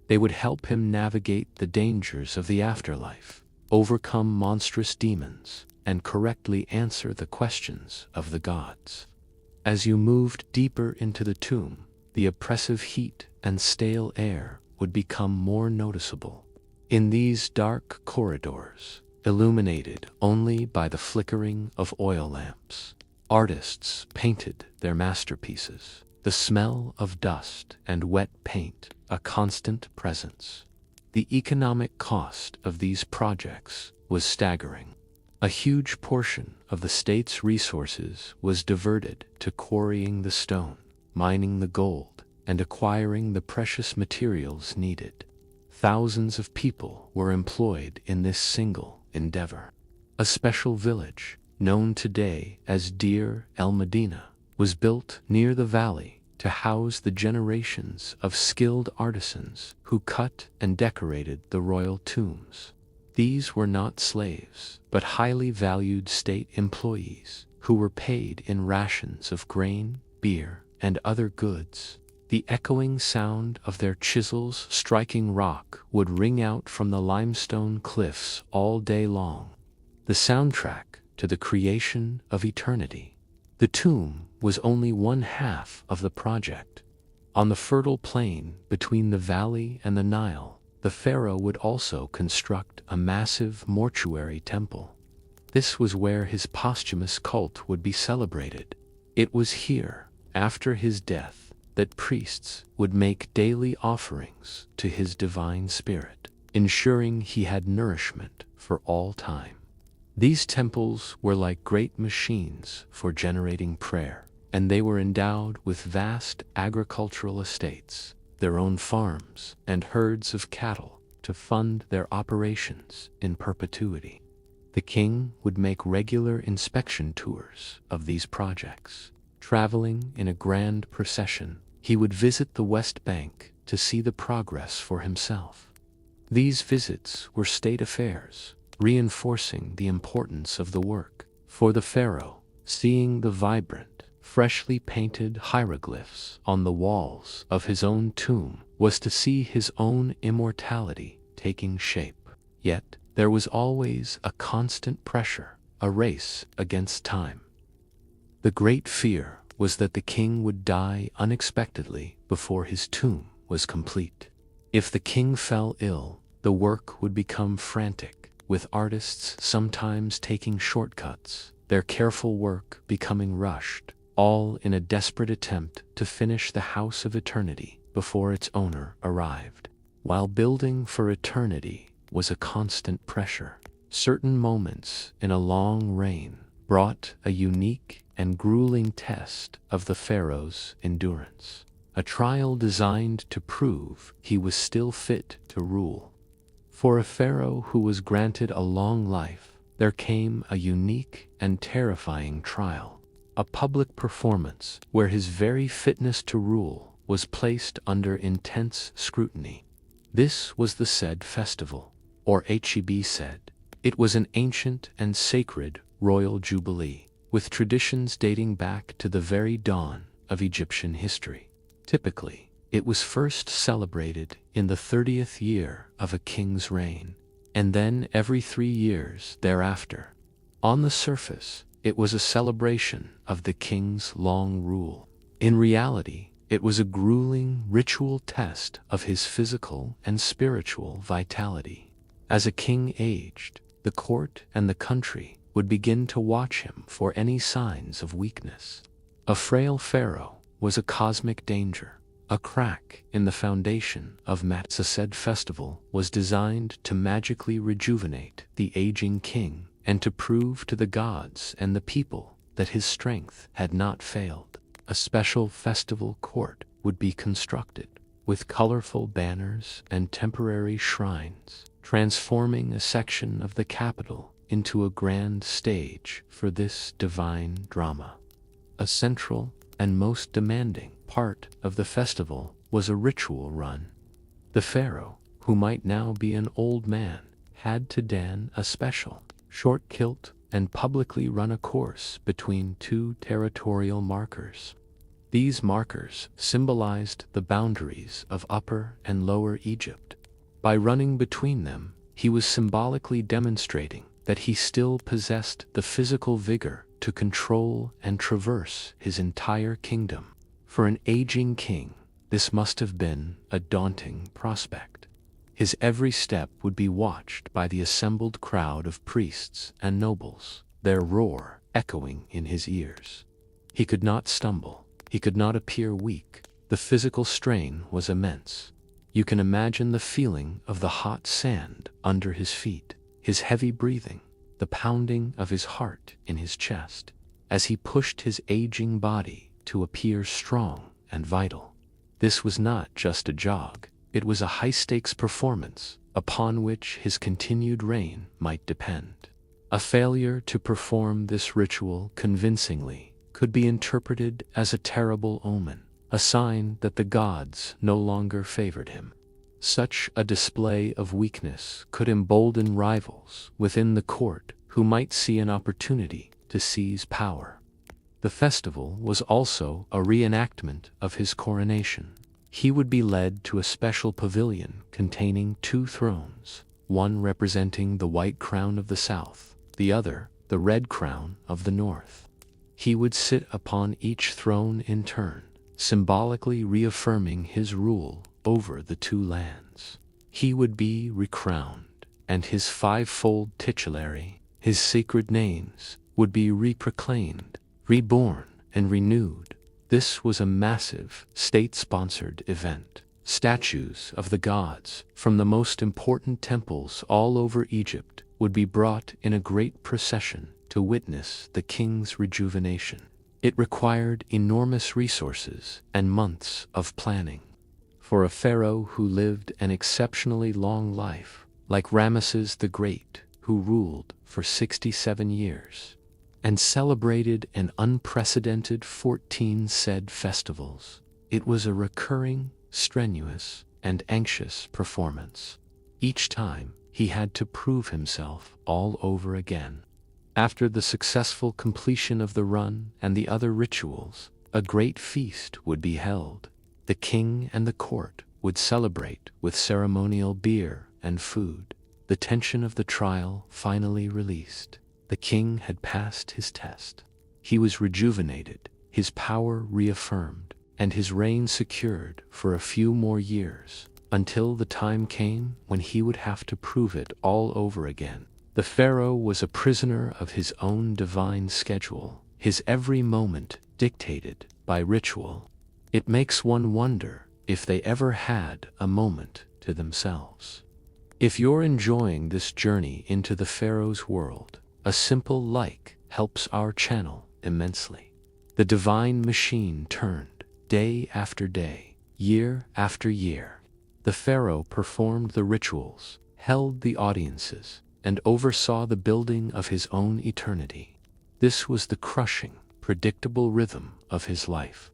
They would help him navigate the dangers of the afterlife, overcome monstrous demons, and correctly answer the questions of the gods. As you moved deeper into the tomb, the oppressive heat and stale air would become more noticeable. In these dark corridors, illuminated only by the flickering of oil lamps, artists painted their masterpieces. The smell of dust and wet paint, a constant presence. The economic cost of these projects was staggering. A huge portion of the state's resources was diverted to quarrying the stone, mining the gold, and acquiring the precious materials needed. Thousands of people were employed in this single endeavor. A special village, known today as Deir el-Medina, was built near the valley to house the generations of skilled artisans who cut and decorated the royal tombs. These were not slaves, but highly valued state employees who were paid in rations of grain, beer, and other goods. The echoing sound of their chisels striking rock would ring out from the limestone cliffs all day long, the soundtrack to the creation of eternity. The tomb was only one half of the project. On the fertile plain between the valley and the Nile, the pharaoh would also construct a massive mortuary temple. This was where his posthumous cult would be celebrated. It was here, after his death, that priests would make daily offerings to his divine spirit, ensuring he had nourishment for all time. These temples were like great machines for generating prayer, and they were endowed with vast agricultural estates, their own farms, and herds of cattle to fund their operations in perpetuity. The king would make regular inspection tours of these projects. Traveling in a grand procession, he would visit the West Bank to see the progress for himself. These visits were state affairs, reinforcing the importance of the work. For the pharaoh, seeing the vibrant, freshly painted hieroglyphs on the walls of his own tomb was to see his own immortality taking shape. Yet, there was always a constant pressure, a race against time. The great fear was that the king would die unexpectedly before his tomb was complete. If the king fell ill, the work would become frantic, with artists sometimes taking shortcuts, their careful work becoming rushed, all in a desperate attempt to finish the house of eternity before its owner arrived. While building for eternity was a constant pressure. Certain moments in a long reign brought a unique and grueling test of the pharaoh's endurance, a trial designed to prove he was still fit to rule. For a pharaoh who was granted a long life, there came a unique and terrifying trial, a public performance where his very fitness to rule was placed under intense scrutiny. This was the said festival, or Heb said. It was an ancient and sacred royal jubilee, with traditions dating back to the very dawn of Egyptian history. Typically, it was first celebrated in the 30th year of a king's reign, and then every 3 years thereafter. On the surface, it was a celebration of the king's long rule. In reality, it was a grueling ritual test of his physical and spiritual vitality. As a king aged, the court and the country would begin to watch him for any signs of weakness. A frail pharaoh was a cosmic danger. A crack in the foundation of the said festival was designed to magically rejuvenate the aging king and to prove to the gods and the people that his strength had not failed. A special festival court would be constructed, with colorful banners and temporary shrines, transforming a section of the capital into a grand stage for this divine drama. A central and most demanding part of the festival was a ritual run. The pharaoh, who might now be an old man, had to don a special short kilt and publicly run a course between 2 territorial markers. These markers symbolized the boundaries of Upper and Lower Egypt. By running between them, he was symbolically demonstrating that he still possessed the physical vigor to control and traverse his entire kingdom. For an aging king, this must have been a daunting prospect. His every step would be watched by the assembled crowd of priests and nobles, their roar echoing in his ears. He could not stumble. He could not appear weak. The physical strain was immense. You can imagine the feeling of the hot sand under his feet, his heavy breathing, the pounding of his heart in his chest, as he pushed his aging body to appear strong and vital. This was not just a jog, it was a high-stakes performance upon which his continued reign might depend. A failure to perform this ritual convincingly could be interpreted as a terrible omen, a sign that the gods no longer favored him. Such a display of weakness could embolden rivals within the court who might see an opportunity to seize power. The festival was also a reenactment of his coronation. He would be led to a special pavilion containing 2 thrones, one representing the white crown of the south, the other the red crown of the north. He would sit upon each throne in turn, symbolically reaffirming his rule over the 2 lands. He would be recrowned, and his 5-fold titulary, his sacred names, would be reproclaimed, reborn, and renewed. This was a massive, state-sponsored event. Statues of the gods from the most important temples all over Egypt would be brought in a great procession to witness the king's rejuvenation. It required enormous resources and months of planning. For a pharaoh who lived an exceptionally long life, like Ramesses the Great, who ruled for 67 years, and celebrated an unprecedented 14 said festivals, it was a recurring, strenuous, and anxious performance. Each time, he had to prove himself all over again. After the successful completion of the run and the other rituals, a great feast would be held. The king and the court would celebrate with ceremonial beer and food. The tension of the trial finally released. The king had passed his test. He was rejuvenated, his power reaffirmed, and his reign secured for a few more years, until the time came when he would have to prove it all over again. The pharaoh was a prisoner of his own divine schedule, his every moment dictated by ritual. It makes one wonder if they ever had a moment to themselves. If you're enjoying this journey into the Pharaoh's world, a simple like helps our channel immensely. The divine machine turned day after day, year after year. The Pharaoh performed the rituals, held the audiences, and oversaw the building of his own eternity. This was the crushing, predictable rhythm of his life.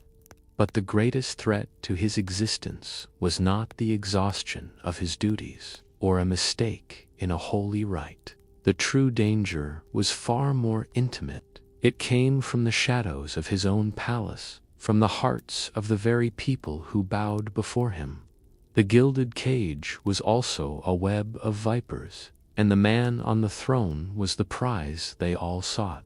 But the greatest threat to his existence was not the exhaustion of his duties, or a mistake in a holy rite. The true danger was far more intimate. It came from the shadows of his own palace, from the hearts of the very people who bowed before him. The gilded cage was also a web of vipers, and the man on the throne was the prize they all sought.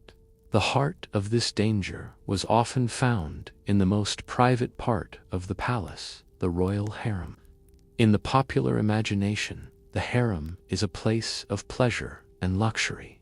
The heart of this danger was often found in the most private part of the palace, the royal harem. In the popular imagination, the harem is a place of pleasure and luxury.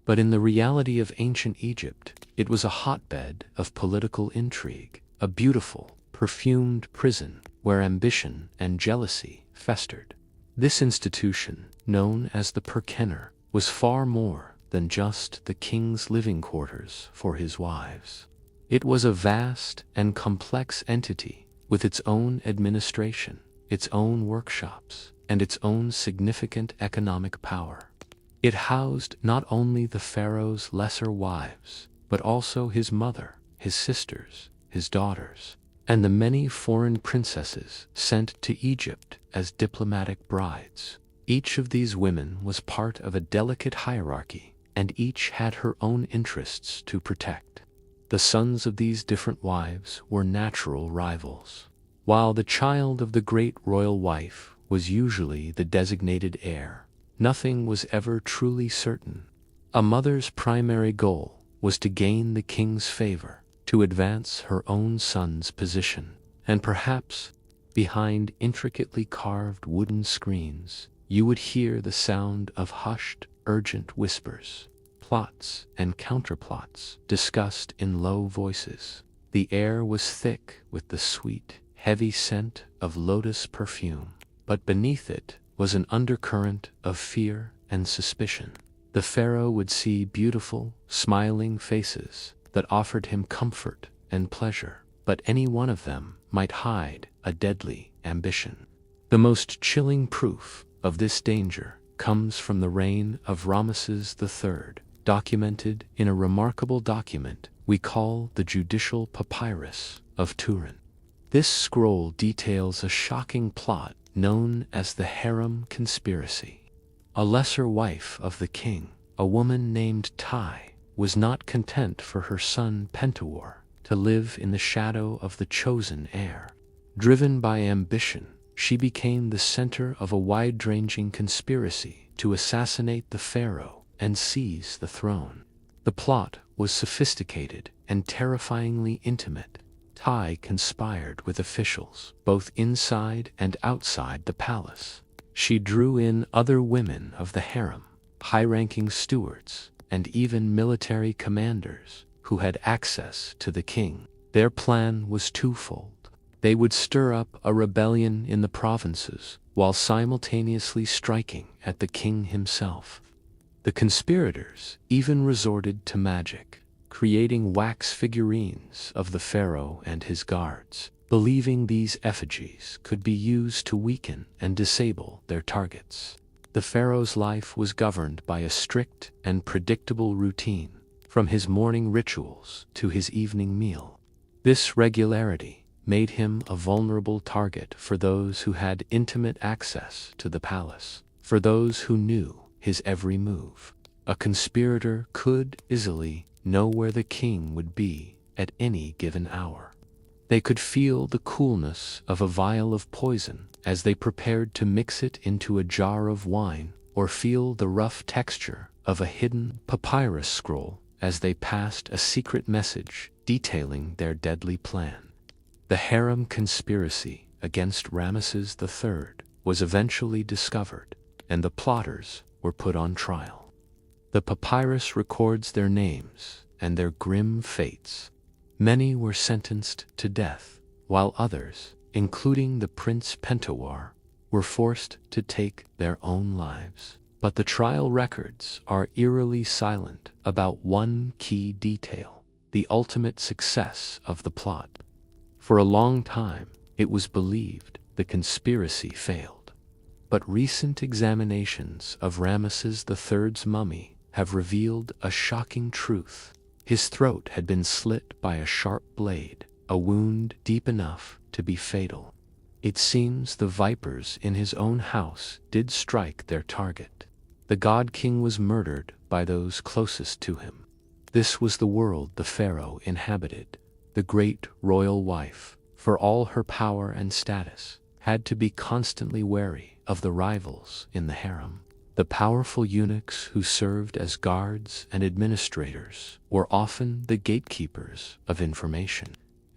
But in the reality of ancient Egypt, it was a hotbed of political intrigue, a beautiful, perfumed prison where ambition and jealousy festered. This institution, known as the Perkenner, was far more than just the king's living quarters for his wives. It was a vast and complex entity with its own administration, its own workshops, and its own significant economic power. It housed not only the pharaoh's lesser wives, but also his mother, his sisters, his daughters, and the many foreign princesses sent to Egypt as diplomatic brides. Each of these women was part of a delicate hierarchy, and each had her own interests to protect. The sons of these different wives were natural rivals. While the child of the great royal wife was usually the designated heir, nothing was ever truly certain. A mother's primary goal was to gain the king's favor, to advance her own son's position, and perhaps, behind intricately carved wooden screens, you would hear the sound of hushed, urgent whispers. Plots and counterplots discussed in low voices. The air was thick with the sweet, heavy scent of lotus perfume, but beneath it was an undercurrent of fear and suspicion. The pharaoh would see beautiful, smiling faces that offered him comfort and pleasure, but any one of them might hide a deadly ambition. The most chilling proof of this danger comes from the reign of Ramesses III, documented in a remarkable document we call the Judicial Papyrus of Turin. This scroll details a shocking plot known as the Harem Conspiracy. A lesser wife of the king, a woman named Tai, was not content for her son Pentawar to live in the shadow of the chosen heir. Driven by ambition, she became the center of a wide-ranging conspiracy to assassinate the pharaoh and seize the throne. The plot was sophisticated and terrifyingly intimate. Tai conspired with officials, both inside and outside the palace. She drew in other women of the harem, high-ranking stewards, and even military commanders who had access to the king. Their plan was twofold. They would stir up a rebellion in the provinces while simultaneously striking at the king himself. The conspirators even resorted to magic, creating wax figurines of the pharaoh and his guards, believing these effigies could be used to weaken and disable their targets. The pharaoh's life was governed by a strict and predictable routine, from his morning rituals to his evening meal. This regularity made him a vulnerable target for those who had intimate access to the palace, for those who knew his every move. A conspirator could easily know where the king would be at any given hour. They could feel the coolness of a vial of poison as they prepared to mix it into a jar of wine, or feel the rough texture of a hidden papyrus scroll as they passed a secret message detailing their deadly plan. The harem conspiracy against Ramesses III was eventually discovered, and the plotters were put on trial. The papyrus records their names and their grim fates. Many were sentenced to death, while others, including the Prince Pentawar, were forced to take their own lives. But the trial records are eerily silent about one key detail: the ultimate success of the plot. For a long time, it was believed the conspiracy failed. But recent examinations of Ramesses III's mummy have revealed a shocking truth. His throat had been slit by a sharp blade, a wound deep enough to be fatal. It seems the vipers in his own house did strike their target. The God King was murdered by those closest to him. This was the world the Pharaoh inhabited. The great royal wife, for all her power and status, had to be constantly wary of the rivals in the harem. The powerful eunuchs who served as guards and administrators were often the gatekeepers of information,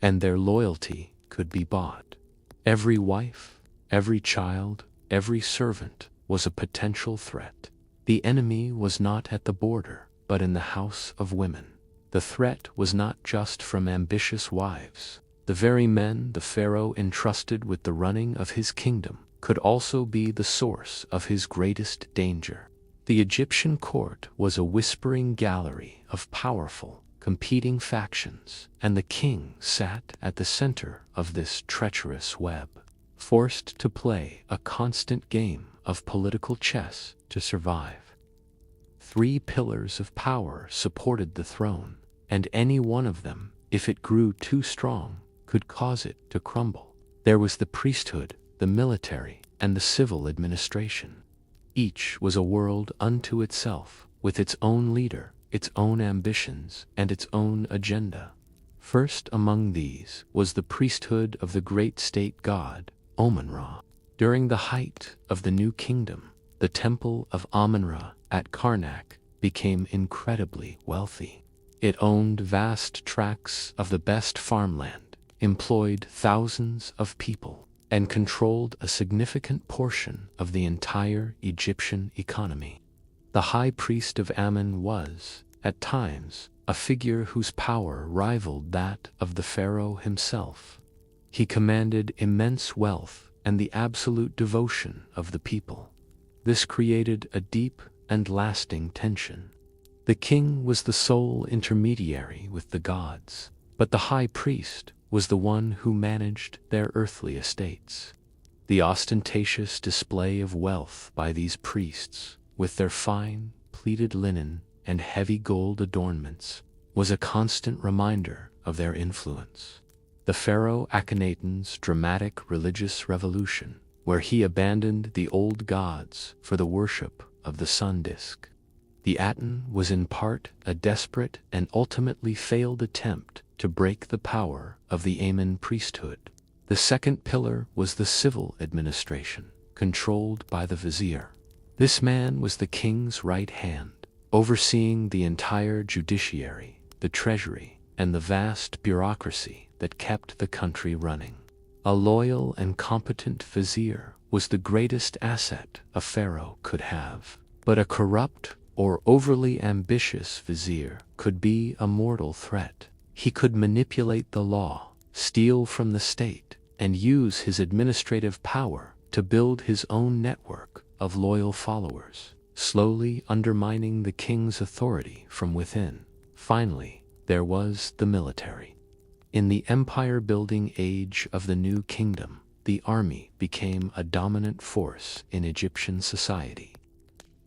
and their loyalty could be bought. Every wife, every child, every servant was a potential threat. The enemy was not at the border, but in the house of women. The threat was not just from ambitious wives. The very men the Pharaoh entrusted with the running of his kingdom could also be the source of his greatest danger. The Egyptian court was a whispering gallery of powerful, competing factions, and the king sat at the center of this treacherous web, forced to play a constant game of political chess to survive. 3 pillars of power supported the throne, and any one of them, if it grew too strong, could cause it to crumble. There was the priesthood, the military, and the civil administration. Each was a world unto itself, with its own leader, its own ambitions, and its own agenda. First among these was the priesthood of the great state god, Amun-Ra. During the height of the New Kingdom, the temple of Amun-Ra at Karnak became incredibly wealthy. It owned vast tracts of the best farmland, employed thousands of people, and controlled a significant portion of the entire Egyptian economy. The high priest of Amun was, at times, a figure whose power rivaled that of the pharaoh himself. He commanded immense wealth and the absolute devotion of the people. This created a deep and lasting tension. The king was the sole intermediary with the gods, but the high priest was the one who managed their earthly estates. The ostentatious display of wealth by these priests, with their fine, pleated linen and heavy gold adornments, was a constant reminder of their influence. The pharaoh Akhenaten's dramatic religious revolution, where he abandoned the old gods for the worship of the sun disk. The Aten was in part a desperate and ultimately failed attempt to break the power of the Amun priesthood. The second pillar was the civil administration, controlled by the vizier. This man was the king's right hand, overseeing the entire judiciary, the treasury, and the vast bureaucracy that kept the country running. A loyal and competent vizier was the greatest asset a pharaoh could have, but a corrupt or overly ambitious vizier could be a mortal threat. He could manipulate the law, steal from the state, and use his administrative power to build his own network of loyal followers, slowly undermining the king's authority from within. Finally, there was the military. In the empire-building age of the New Kingdom, the army became a dominant force in Egyptian society.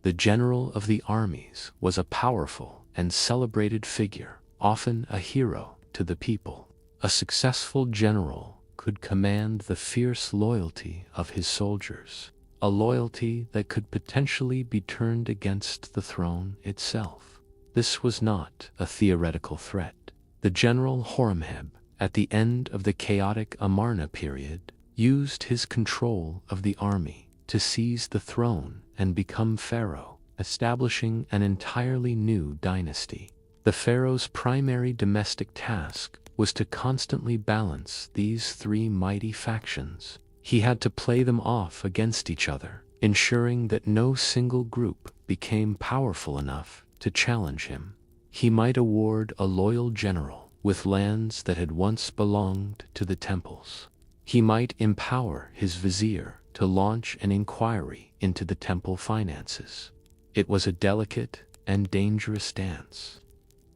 The general of the armies was a powerful and celebrated figure, often a hero to the people. A successful general could command the fierce loyalty of his soldiers, a loyalty that could potentially be turned against the throne itself. This was not a theoretical threat. The general Horemheb, at the end of the chaotic Amarna period, used his control of the army to seize the throne and become pharaoh, establishing an entirely new dynasty. The pharaoh's primary domestic task was to constantly balance these 3 mighty factions. He had to play them off against each other, ensuring that no single group became powerful enough to challenge him. He might award a loyal general with lands that had once belonged to the temples. He might empower his vizier to launch an inquiry into the temple finances. It was a delicate and dangerous dance.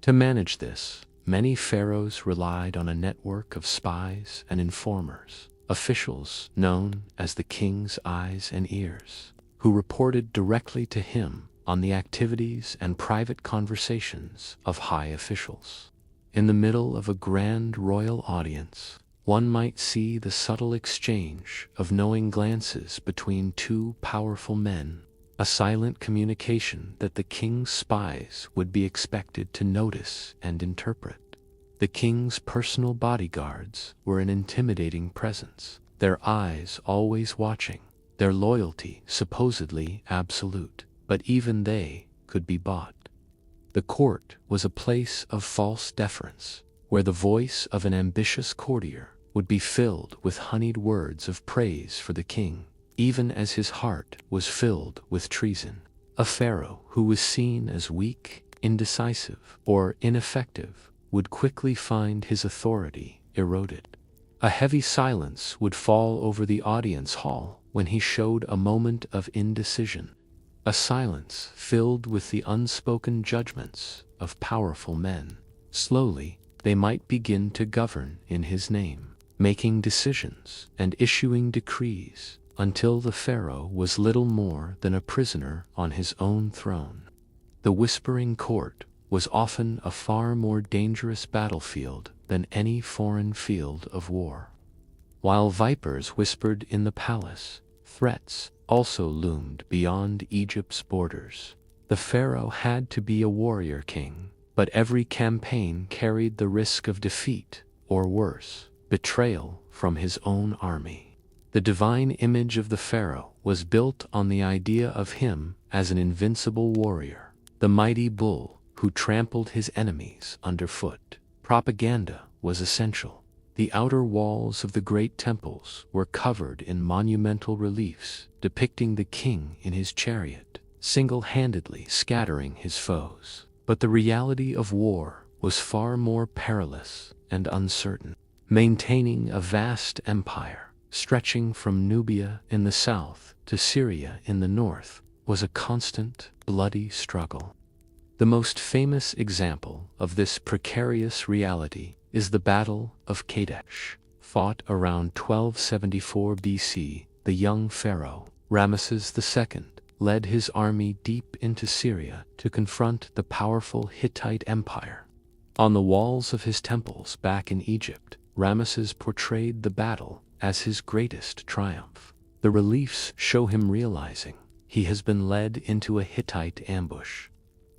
To manage this, many pharaohs relied on a network of spies and informers, officials known as the king's eyes and ears, who reported directly to him on the activities and private conversations of high officials. In the middle of a grand royal audience, one might see the subtle exchange of knowing glances between two powerful men, a silent communication that the king's spies would be expected to notice and interpret. The king's personal bodyguards were an intimidating presence, their eyes always watching, their loyalty supposedly absolute, but even they could be bought. The court was a place of false deference, where the voice of an ambitious courtier would be filled with honeyed words of praise for the king, even as his heart was filled with treason. A pharaoh who was seen as weak, indecisive, or ineffective would quickly find his authority eroded. A heavy silence would fall over the audience hall when he showed a moment of indecision, a silence filled with the unspoken judgments of powerful men. Slowly, they might begin to govern in his name, making decisions and issuing decrees until the pharaoh was little more than a prisoner on his own throne. The whispering court was often a far more dangerous battlefield than any foreign field of war. While vipers whispered in the palace, threats also loomed beyond Egypt's borders. The pharaoh had to be a warrior king, but every campaign carried the risk of defeat, or worse, betrayal from his own army. The divine image of the pharaoh was built on the idea of him as an invincible warrior, the mighty bull who trampled his enemies underfoot. Propaganda was essential. The outer walls of the great temples were covered in monumental reliefs depicting the king in his chariot, single-handedly scattering his foes. But the reality of war was far more perilous and uncertain. Maintaining a vast empire, stretching from Nubia in the south to Syria in the north, was a constant, bloody struggle. The most famous example of this precarious reality is the Battle of Kadesh. Fought around 1274 BC, the young pharaoh, Ramesses II, led his army deep into Syria to confront the powerful Hittite Empire. On the walls of his temples back in Egypt, Ramesses portrayed the battle as his greatest triumph. The reliefs show him realizing he has been led into a Hittite ambush.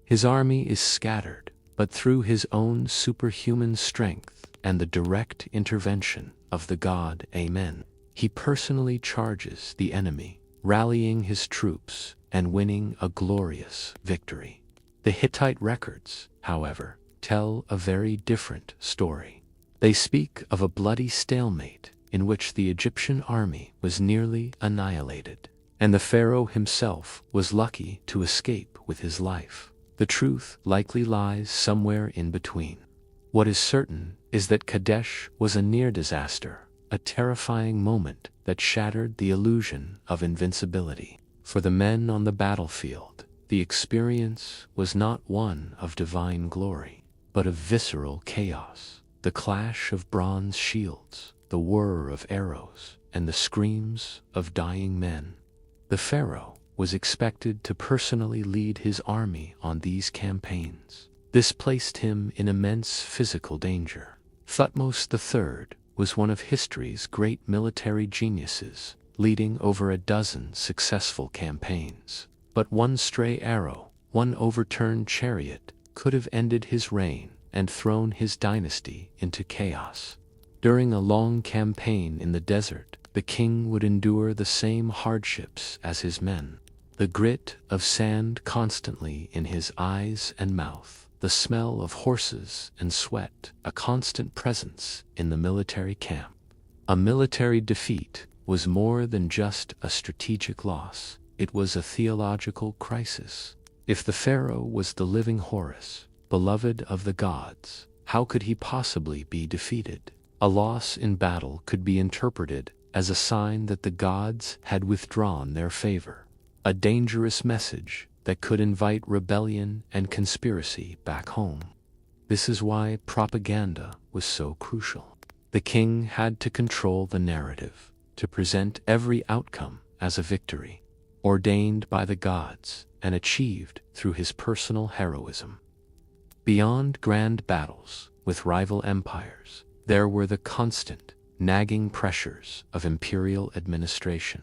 His army is scattered, but through his own superhuman strength and the direct intervention of the god Amen, he personally charges the enemy, rallying his troops and winning a glorious victory. The Hittite records, however, tell a very different story. They speak of a bloody stalemate in which the Egyptian army was nearly annihilated, and the pharaoh himself was lucky to escape with his life. The truth likely lies somewhere in between. What is certain is that Kadesh was a near disaster, a terrifying moment that shattered the illusion of invincibility. For the men on the battlefield, the experience was not one of divine glory, but of visceral chaos. The clash of bronze shields, the whir of arrows, and the screams of dying men. The pharaoh was expected to personally lead his army on these campaigns. This placed him in immense physical danger. Thutmose III was one of history's great military geniuses, leading over a dozen successful campaigns. But one stray arrow, one overturned chariot, could have ended his reign and thrown his dynasty into chaos. During a long campaign in the desert, the king would endure the same hardships as his men. The grit of sand constantly in his eyes and mouth, the smell of horses and sweat, a constant presence in the military camp. A military defeat was more than just a strategic loss, it was a theological crisis. If the pharaoh was the living Horus, beloved of the gods, how could he possibly be defeated? A loss in battle could be interpreted as a sign that the gods had withdrawn their favor, a dangerous message that could invite rebellion and conspiracy back home. This is why propaganda was so crucial. The king had to control the narrative, to present every outcome as a victory, ordained by the gods and achieved through his personal heroism. Beyond grand battles with rival empires, there were the constant, nagging pressures of imperial administration.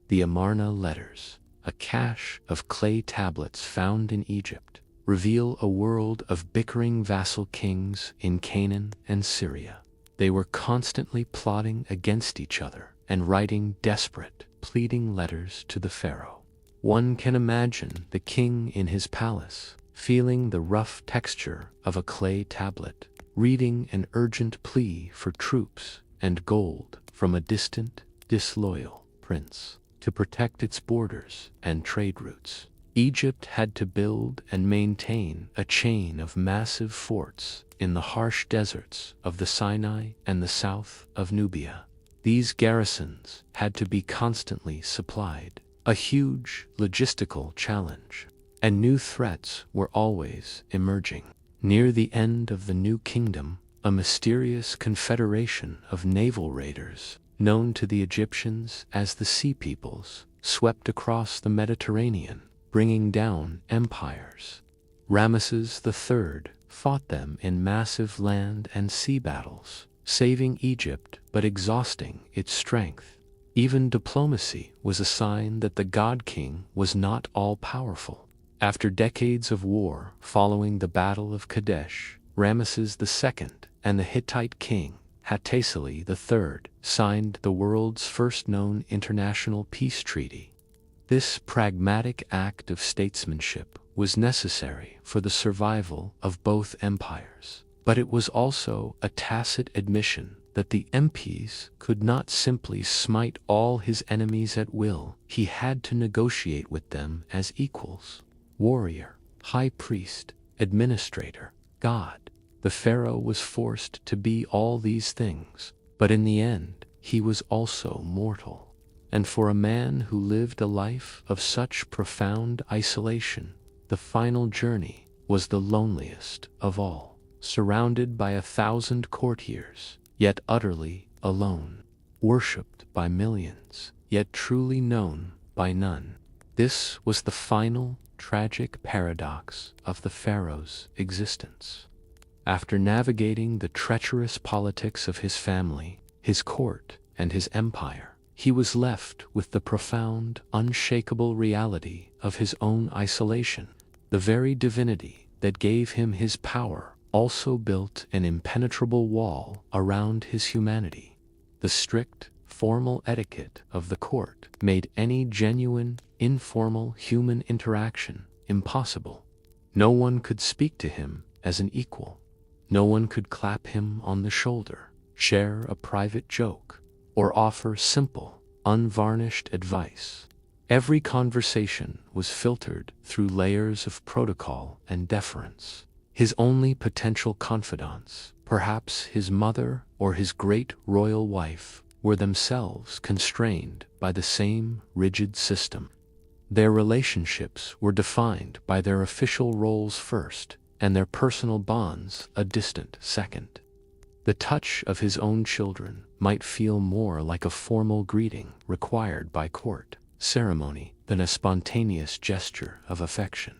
The Amarna letters, a cache of clay tablets found in Egypt, reveal a world of bickering vassal kings in Canaan and Syria. They were constantly plotting against each other and writing desperate, pleading letters to the pharaoh. One can imagine the king in his palace, feeling the rough texture of a clay tablet, reading an urgent plea for troops and gold from a distant, disloyal prince to protect its borders and trade routes. Egypt had to build and maintain a chain of massive forts in the harsh deserts of the Sinai and the south of Nubia. These garrisons had to be constantly supplied, a huge logistical challenge, and new threats were always emerging. Near the end of the New Kingdom, a mysterious confederation of naval raiders, known to the Egyptians as the Sea Peoples, swept across the Mediterranean, bringing down empires. Ramesses III fought them in massive land and sea battles, saving Egypt but exhausting its strength. Even diplomacy was a sign that the god king was not all-powerful. After decades of war following the Battle of Kadesh, Ramesses II and the Hittite king, Hattusili III, signed the world's first known international peace treaty. This pragmatic act of statesmanship was necessary for the survival of both empires, but it was also a tacit admission that the MPs could not simply smite all his enemies at will. He had to negotiate with them as equals. Warrior, high priest, administrator, god. The pharaoh was forced to be all these things, but in the end, he was also mortal. And for a man who lived a life of such profound isolation, the final journey was the loneliest of all, surrounded by 1,000 courtiers, yet utterly alone, worshipped by millions, yet truly known by none. This was the final, tragic paradox of the pharaoh's existence. After navigating the treacherous politics of his family, his court, and his empire, he was left with the profound, unshakable reality of his own isolation. The very divinity that gave him his power also built an impenetrable wall around his humanity. The strict, formal etiquette of the court made any genuine, informal human interaction impossible. No one could speak to him as an equal. No one could clap him on the shoulder, share a private joke, or offer simple, unvarnished advice. Every conversation was filtered through layers of protocol and deference. His only potential confidants, perhaps his mother or his great royal wife, were themselves constrained by the same rigid system. Their relationships were defined by their official roles first, and their personal bonds a distant second. The touch of his own children might feel more like a formal greeting required by court ceremony than a spontaneous gesture of affection.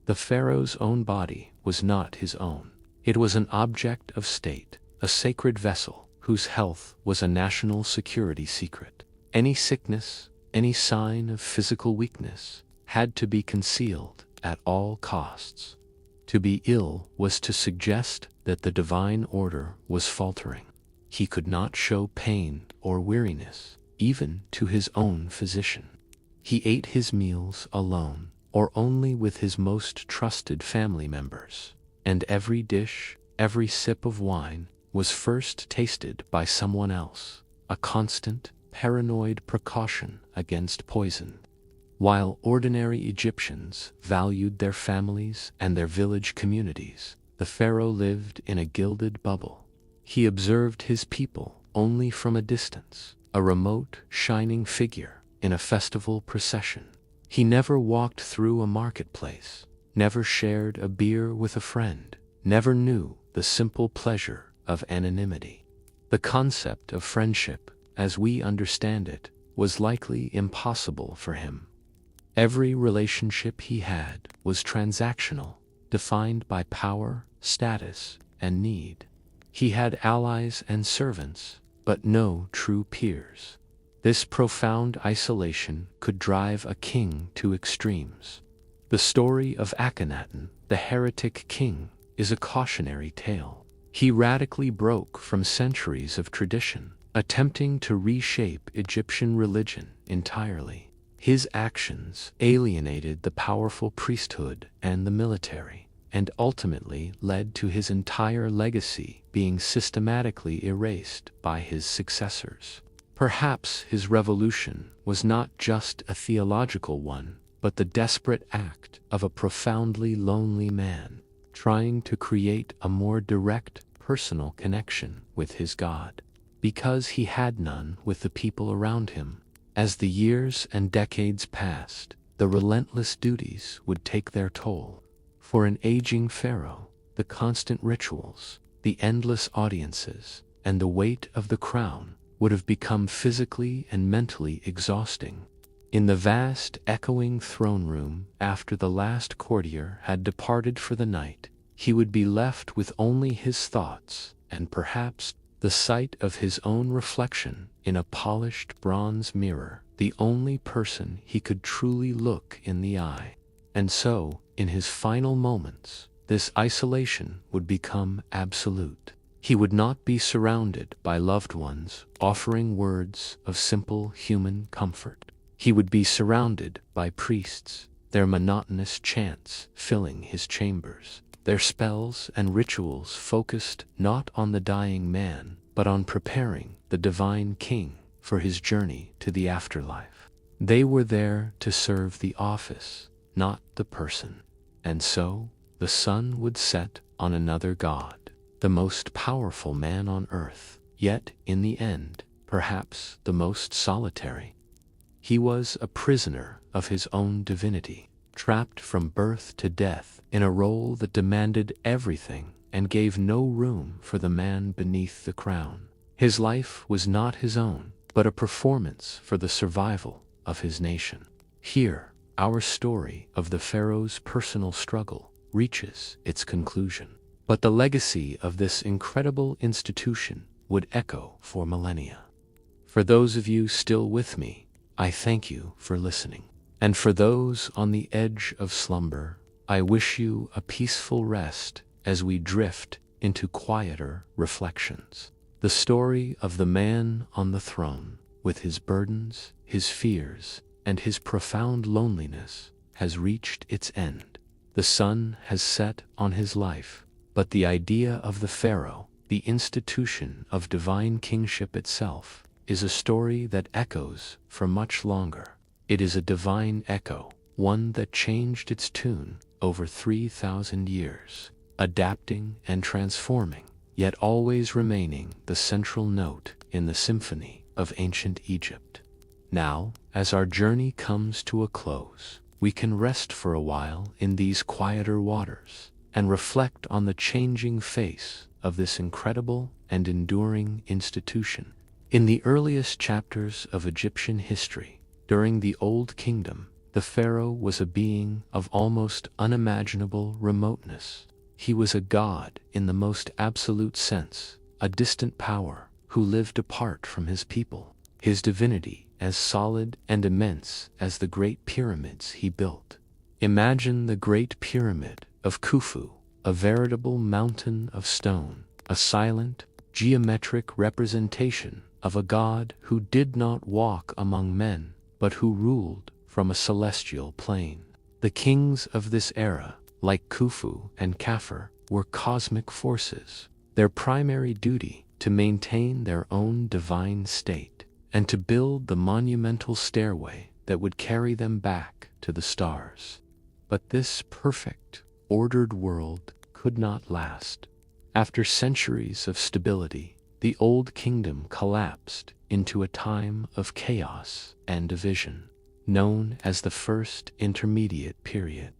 The pharaoh's own body was not his own. It was an object of state, a sacred vessel whose health was a national security secret. Any sickness, any sign of physical weakness, had to be concealed at all costs. To be ill was to suggest that the divine order was faltering. He could not show pain or weariness, even to his own physician. He ate his meals alone, or only with his most trusted family members, and every dish, every sip of wine was first tasted by someone else, a constant, paranoid precaution against poison. While ordinary Egyptians valued their families and their village communities, the Pharaoh lived in a gilded bubble. He observed his people only from a distance, a remote, shining figure in a festival procession. He never walked through a marketplace, never shared a beer with a friend, never knew the simple pleasure of anonymity. The concept of friendship, as we understand it, was likely impossible for him. Every relationship he had was transactional, defined by power, status, and need. He had allies and servants, but no true peers. This profound isolation could drive a king to extremes. The story of Akhenaten, the heretic king, is a cautionary tale. He radically broke from centuries of tradition, attempting to reshape Egyptian religion entirely. His actions alienated the powerful priesthood and the military, and ultimately led to his entire legacy being systematically erased by his successors. Perhaps his revolution was not just a theological one, but the desperate act of a profoundly lonely man, trying to create a more direct, personal connection with his God, because he had none with the people around him. As the years and decades passed, the relentless duties would take their toll. For an aging pharaoh, the constant rituals, the endless audiences, and the weight of the crown would have become physically and mentally exhausting. In the vast, echoing throne room, after the last courtier had departed for the night, he would be left with only his thoughts, and perhaps the sight of his own reflection in a polished bronze mirror, the only person he could truly look in the eye. And so, in his final moments, this isolation would become absolute. He would not be surrounded by loved ones offering words of simple human comfort. He would be surrounded by priests, their monotonous chants filling his chambers, their spells and rituals focused not on the dying man, but on preparing the divine king for his journey to the afterlife. They were there to serve the office, not the person. And so, the sun would set on another god, the most powerful man on earth, yet, in the end, perhaps the most solitary. He was a prisoner of his own divinity, trapped from birth to death in a role that demanded everything and gave no room for the man beneath the crown. His life was not his own, but a performance for the survival of his nation. Here, our story of the pharaoh's personal struggle reaches its conclusion. But the legacy of this incredible institution would echo for millennia. For those of you still with me, I thank you for listening. And for those on the edge of slumber, I wish you a peaceful rest as we drift into quieter reflections. The story of the man on the throne, with his burdens, his fears, and his profound loneliness, has reached its end. The sun has set on his life, but the idea of the pharaoh, the institution of divine kingship itself, is a story that echoes for much longer. It is a divine echo, one that changed its tune over 3,000 years, adapting and transforming, yet always remaining the central note in the symphony of ancient Egypt. Now, as our journey comes to a close, we can rest for a while in these quieter waters and reflect on the changing face of this incredible and enduring institution. In the earliest chapters of Egyptian history, during the Old Kingdom, the pharaoh was a being of almost unimaginable remoteness. He was a god in the most absolute sense, a distant power who lived apart from his people, his divinity as solid and immense as the great pyramids he built. Imagine the Great Pyramid of Khufu, a veritable mountain of stone, a silent, geometric representation of a god who did not walk among men, but who ruled from a celestial plane. The kings of this era, like Khufu and Khafre, were cosmic forces, their primary duty to maintain their own divine state, and to build the monumental stairway that would carry them back to the stars. But this perfect, ordered world could not last. After centuries of stability, the old kingdom collapsed into a time of chaos and division, known as the First Intermediate Period.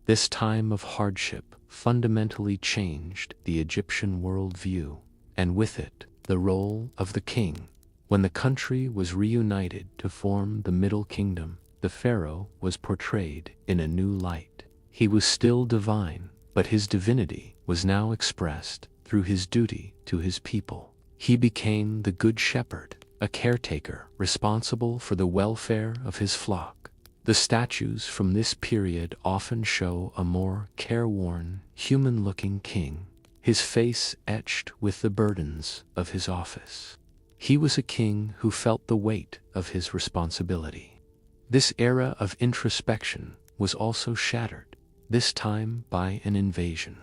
This time of hardship fundamentally changed the Egyptian worldview, and with it, the role of the king. When the country was reunited to form the Middle Kingdom, the pharaoh was portrayed in a new light. He was still divine, but his divinity was now expressed through his duty to his people. He became the Good Shepherd, a caretaker responsible for the welfare of his flock. The statues from this period often show a more careworn, human-looking king, his face etched with the burdens of his office. He was a king who felt the weight of his responsibility. This era of introspection was also shattered, this time by an invasion.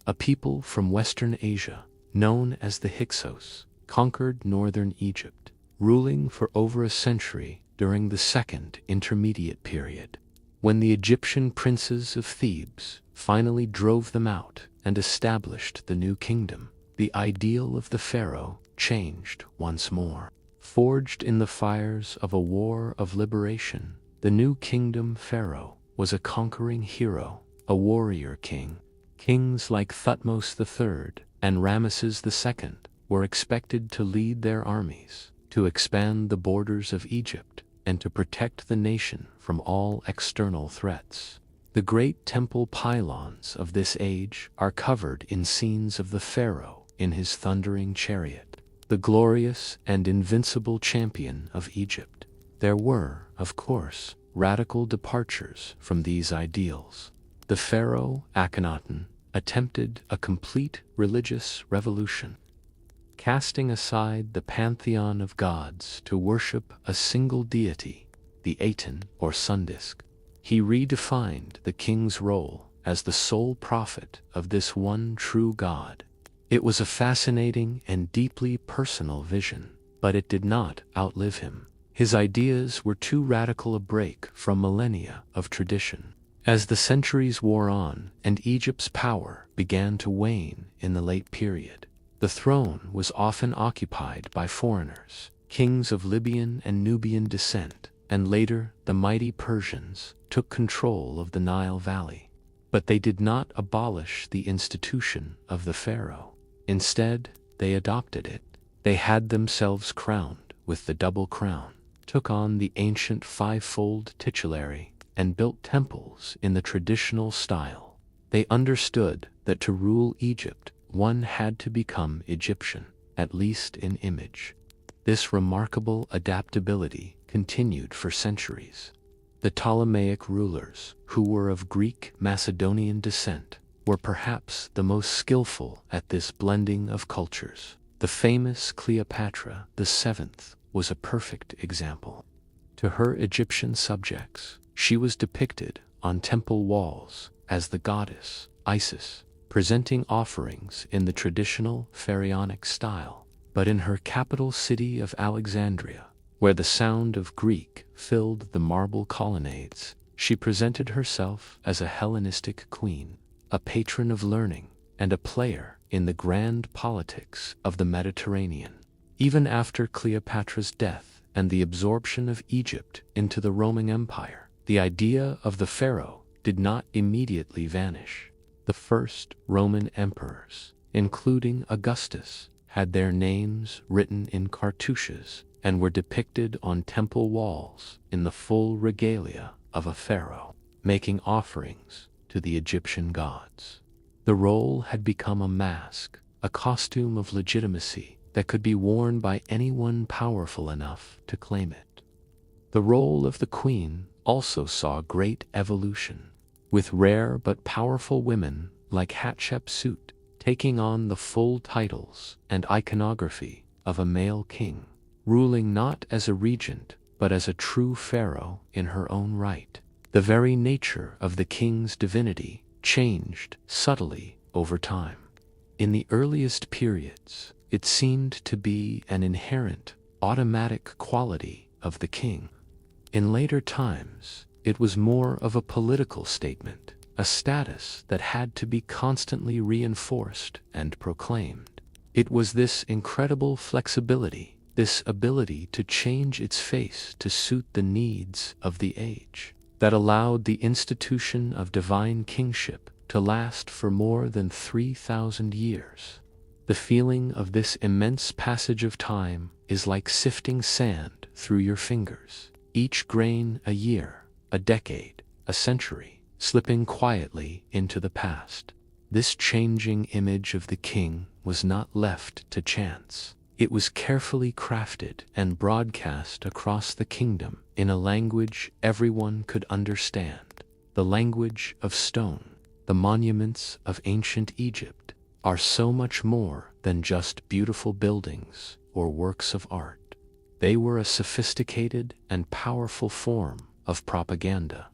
A people from Western Asia, known as the Hyksos, conquered northern Egypt, ruling for over a century during the Second Intermediate Period. When the Egyptian princes of Thebes finally drove them out and established the new kingdom, the ideal of the pharaoh changed once more. Forged in the fires of a war of liberation, the new kingdom pharaoh was a conquering hero, a warrior king. Kings like Thutmose III and Ramesses II were expected to lead their armies, to expand the borders of Egypt, and to protect the nation from all external threats. The great temple pylons of this age are covered in scenes of the pharaoh in his thundering chariot, the glorious and invincible champion of Egypt. There were, of course, radical departures from these ideals. The pharaoh Akhenaten attempted a complete religious revolution, casting aside the pantheon of gods to worship a single deity, the Aten or sun disk. He redefined the king's role as the sole prophet of this one true God. It was a fascinating and deeply personal vision, but it did not outlive him. His ideas were too radical a break from millennia of tradition. As the centuries wore on and Egypt's power began to wane in the late period, the throne was often occupied by foreigners, kings of Libyan and Nubian descent, and later the mighty Persians took control of the Nile Valley. But they did not abolish the institution of the pharaoh. Instead, they adopted it. They had themselves crowned with the double crown, took on the ancient five-fold titulary, and built temples in the traditional style. They understood that to rule Egypt, one had to become Egyptian, at least in image. This remarkable adaptability continued for centuries. The Ptolemaic rulers, who were of Greek Macedonian descent, were perhaps the most skillful at this blending of cultures. The famous Cleopatra VII was a perfect example. To her Egyptian subjects, she was depicted on temple walls as the goddess Isis, presenting offerings in the traditional pharaonic style. But in her capital city of Alexandria, where the sound of Greek filled the marble colonnades, she presented herself as a Hellenistic queen, a patron of learning, and a player in the grand politics of the Mediterranean. Even after Cleopatra's death and the absorption of Egypt into the Roman Empire, the idea of the pharaoh did not immediately vanish. The first Roman emperors, including Augustus, had their names written in cartouches and were depicted on temple walls in the full regalia of a pharaoh, making offerings to the Egyptian gods. The role had become a mask, a costume of legitimacy that could be worn by anyone powerful enough to claim it. The role of the queen also saw great evolution, with rare but powerful women like Hatshepsut taking on the full titles and iconography of a male king, ruling not as a regent but as a true pharaoh in her own right. The very nature of the king's divinity changed subtly over time. In the earliest periods, it seemed to be an inherent, automatic quality of the king. In later times, it was more of a political statement, a status that had to be constantly reinforced and proclaimed. It was this incredible flexibility, this ability to change its face to suit the needs of the age, that allowed the institution of divine kingship to last for more than 3,000 years. The feeling of this immense passage of time is like sifting sand through your fingers, each grain a year, a decade, a century, slipping quietly into the past. This changing image of the king was not left to chance. It was carefully crafted and broadcast across the kingdom in a language everyone could understand, the language of stone. The monuments of ancient Egypt are so much more than just beautiful buildings or works of art. They were a sophisticated and powerful form of propaganda,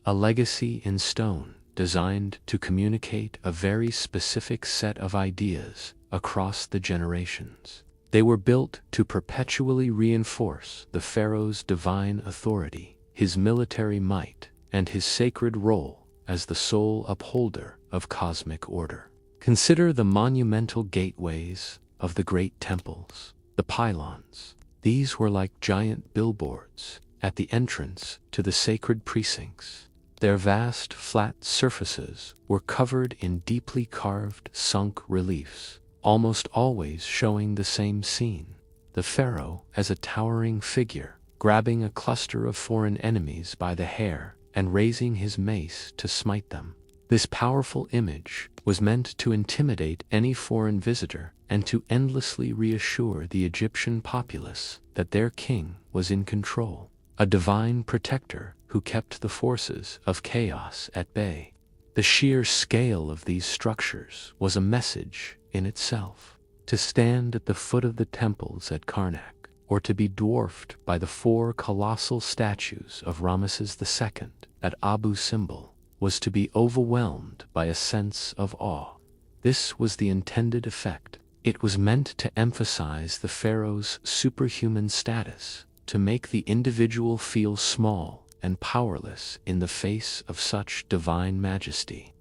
a legacy in stone designed to communicate a very specific set of ideas across the generations. They were built to perpetually reinforce the pharaoh's divine authority, his military might, and his sacred role as the sole upholder of cosmic order. Consider the monumental gateways of the great temples, the pylons. These were like giant billboards at the entrance to the sacred precincts. Their vast, flat surfaces were covered in deeply carved, sunk reliefs, almost always showing the same scene: the pharaoh as a towering figure, grabbing a cluster of foreign enemies by the hair and raising his mace to smite them. This powerful image was meant to intimidate any foreign visitor and to endlessly reassure the Egyptian populace that their king was in control, a divine protector who kept the forces of chaos at bay. The sheer scale of these structures was a message in itself. To stand at the foot of the temples at Karnak, or to be dwarfed by the 4 colossal statues of Ramesses II at Abu Simbel, was to be overwhelmed by a sense of awe. This was the intended effect. It was meant to emphasize the pharaoh's superhuman status, to make the individual feel small and powerless in the face of such divine majesty.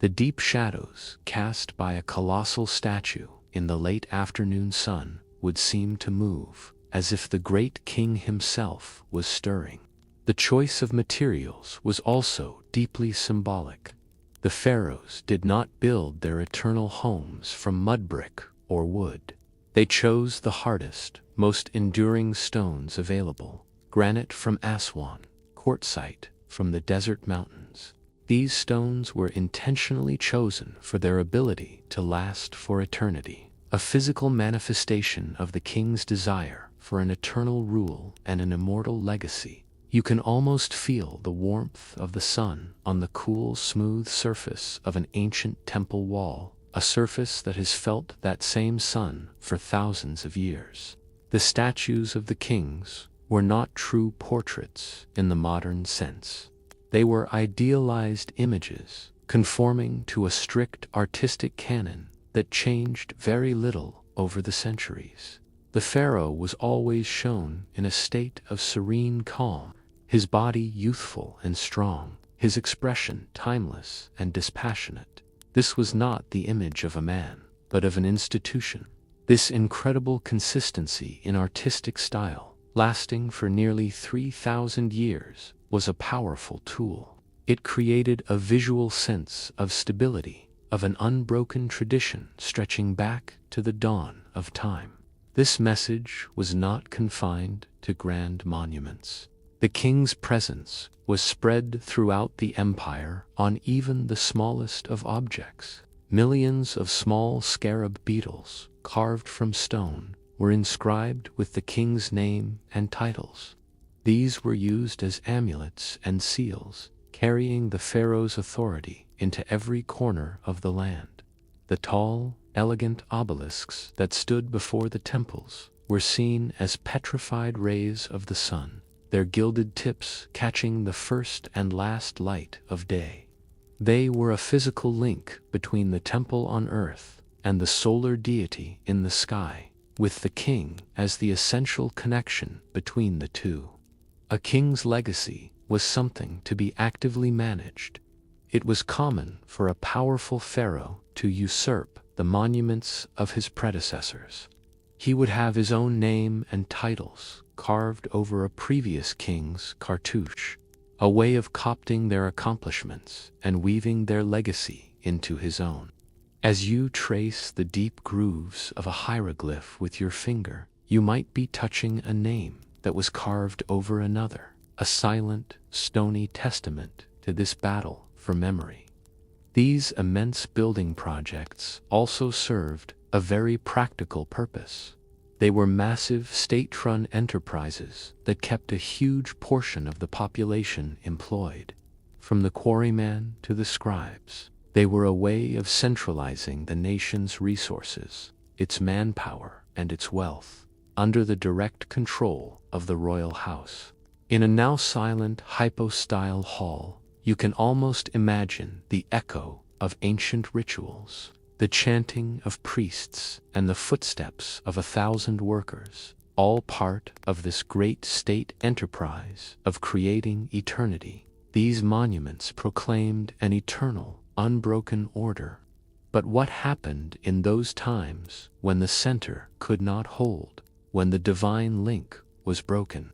The deep shadows cast by a colossal statue in the late afternoon sun would seem to move, as if the great king himself was stirring. The choice of materials was also deeply symbolic. The pharaohs did not build their eternal homes from mud brick or wood. They chose the hardest, most enduring stones available: granite from Aswan, quartzite from the desert mountains. These stones were intentionally chosen for their ability to last for eternity, a physical manifestation of the king's desire for an eternal rule and an immortal legacy. You can almost feel the warmth of the sun on the cool, smooth surface of an ancient temple wall, a surface that has felt that same sun for thousands of years. The statues of the kings were not true portraits in the modern sense. They were idealized images, conforming to a strict artistic canon that changed very little over the centuries. The pharaoh was always shown in a state of serene calm, his body youthful and strong, his expression timeless and dispassionate. This was not the image of a man, but of an institution. This incredible consistency in artistic style, lasting for nearly 3,000 years, was a powerful tool. It created a visual sense of stability, of an unbroken tradition stretching back to the dawn of time. This message was not confined to grand monuments. The king's presence was spread throughout the empire on even the smallest of objects. Millions of small scarab beetles, carved from stone, were inscribed with the king's name and titles. These were used as amulets and seals, carrying the pharaoh's authority into every corner of the land. The tall, elegant obelisks that stood before the temples were seen as petrified rays of the sun, their gilded tips catching the first and last light of day. They were a physical link between the temple on earth and the solar deity in the sky, with the king as the essential connection between the two. A king's legacy was something to be actively managed. It was common for a powerful pharaoh to usurp the monuments of his predecessors. He would have his own name and titles carved over a previous king's cartouche, a way of copying their accomplishments and weaving their legacy into his own. As you trace the deep grooves of a hieroglyph with your finger, you might be touching a name that was carved over another, a silent, stony testament to this battle for memory. These immense building projects also served a very practical purpose. They were massive state-run enterprises that kept a huge portion of the population employed. From the quarryman to the scribes, they were a way of centralizing the nation's resources, its manpower, and its wealth, under the direct control of the royal house. In a now silent hypostyle hall, you can almost imagine the echo of ancient rituals, the chanting of priests, and the footsteps of 1,000 workers, all part of this great state enterprise of creating eternity. These monuments proclaimed an eternal, unbroken order. But what happened in those times when the center could not hold, when the divine link was broken?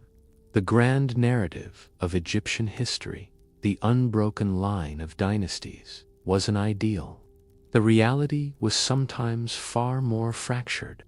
The grand narrative of Egyptian history, the unbroken line of dynasties, was an ideal. The reality was sometimes far more fractured.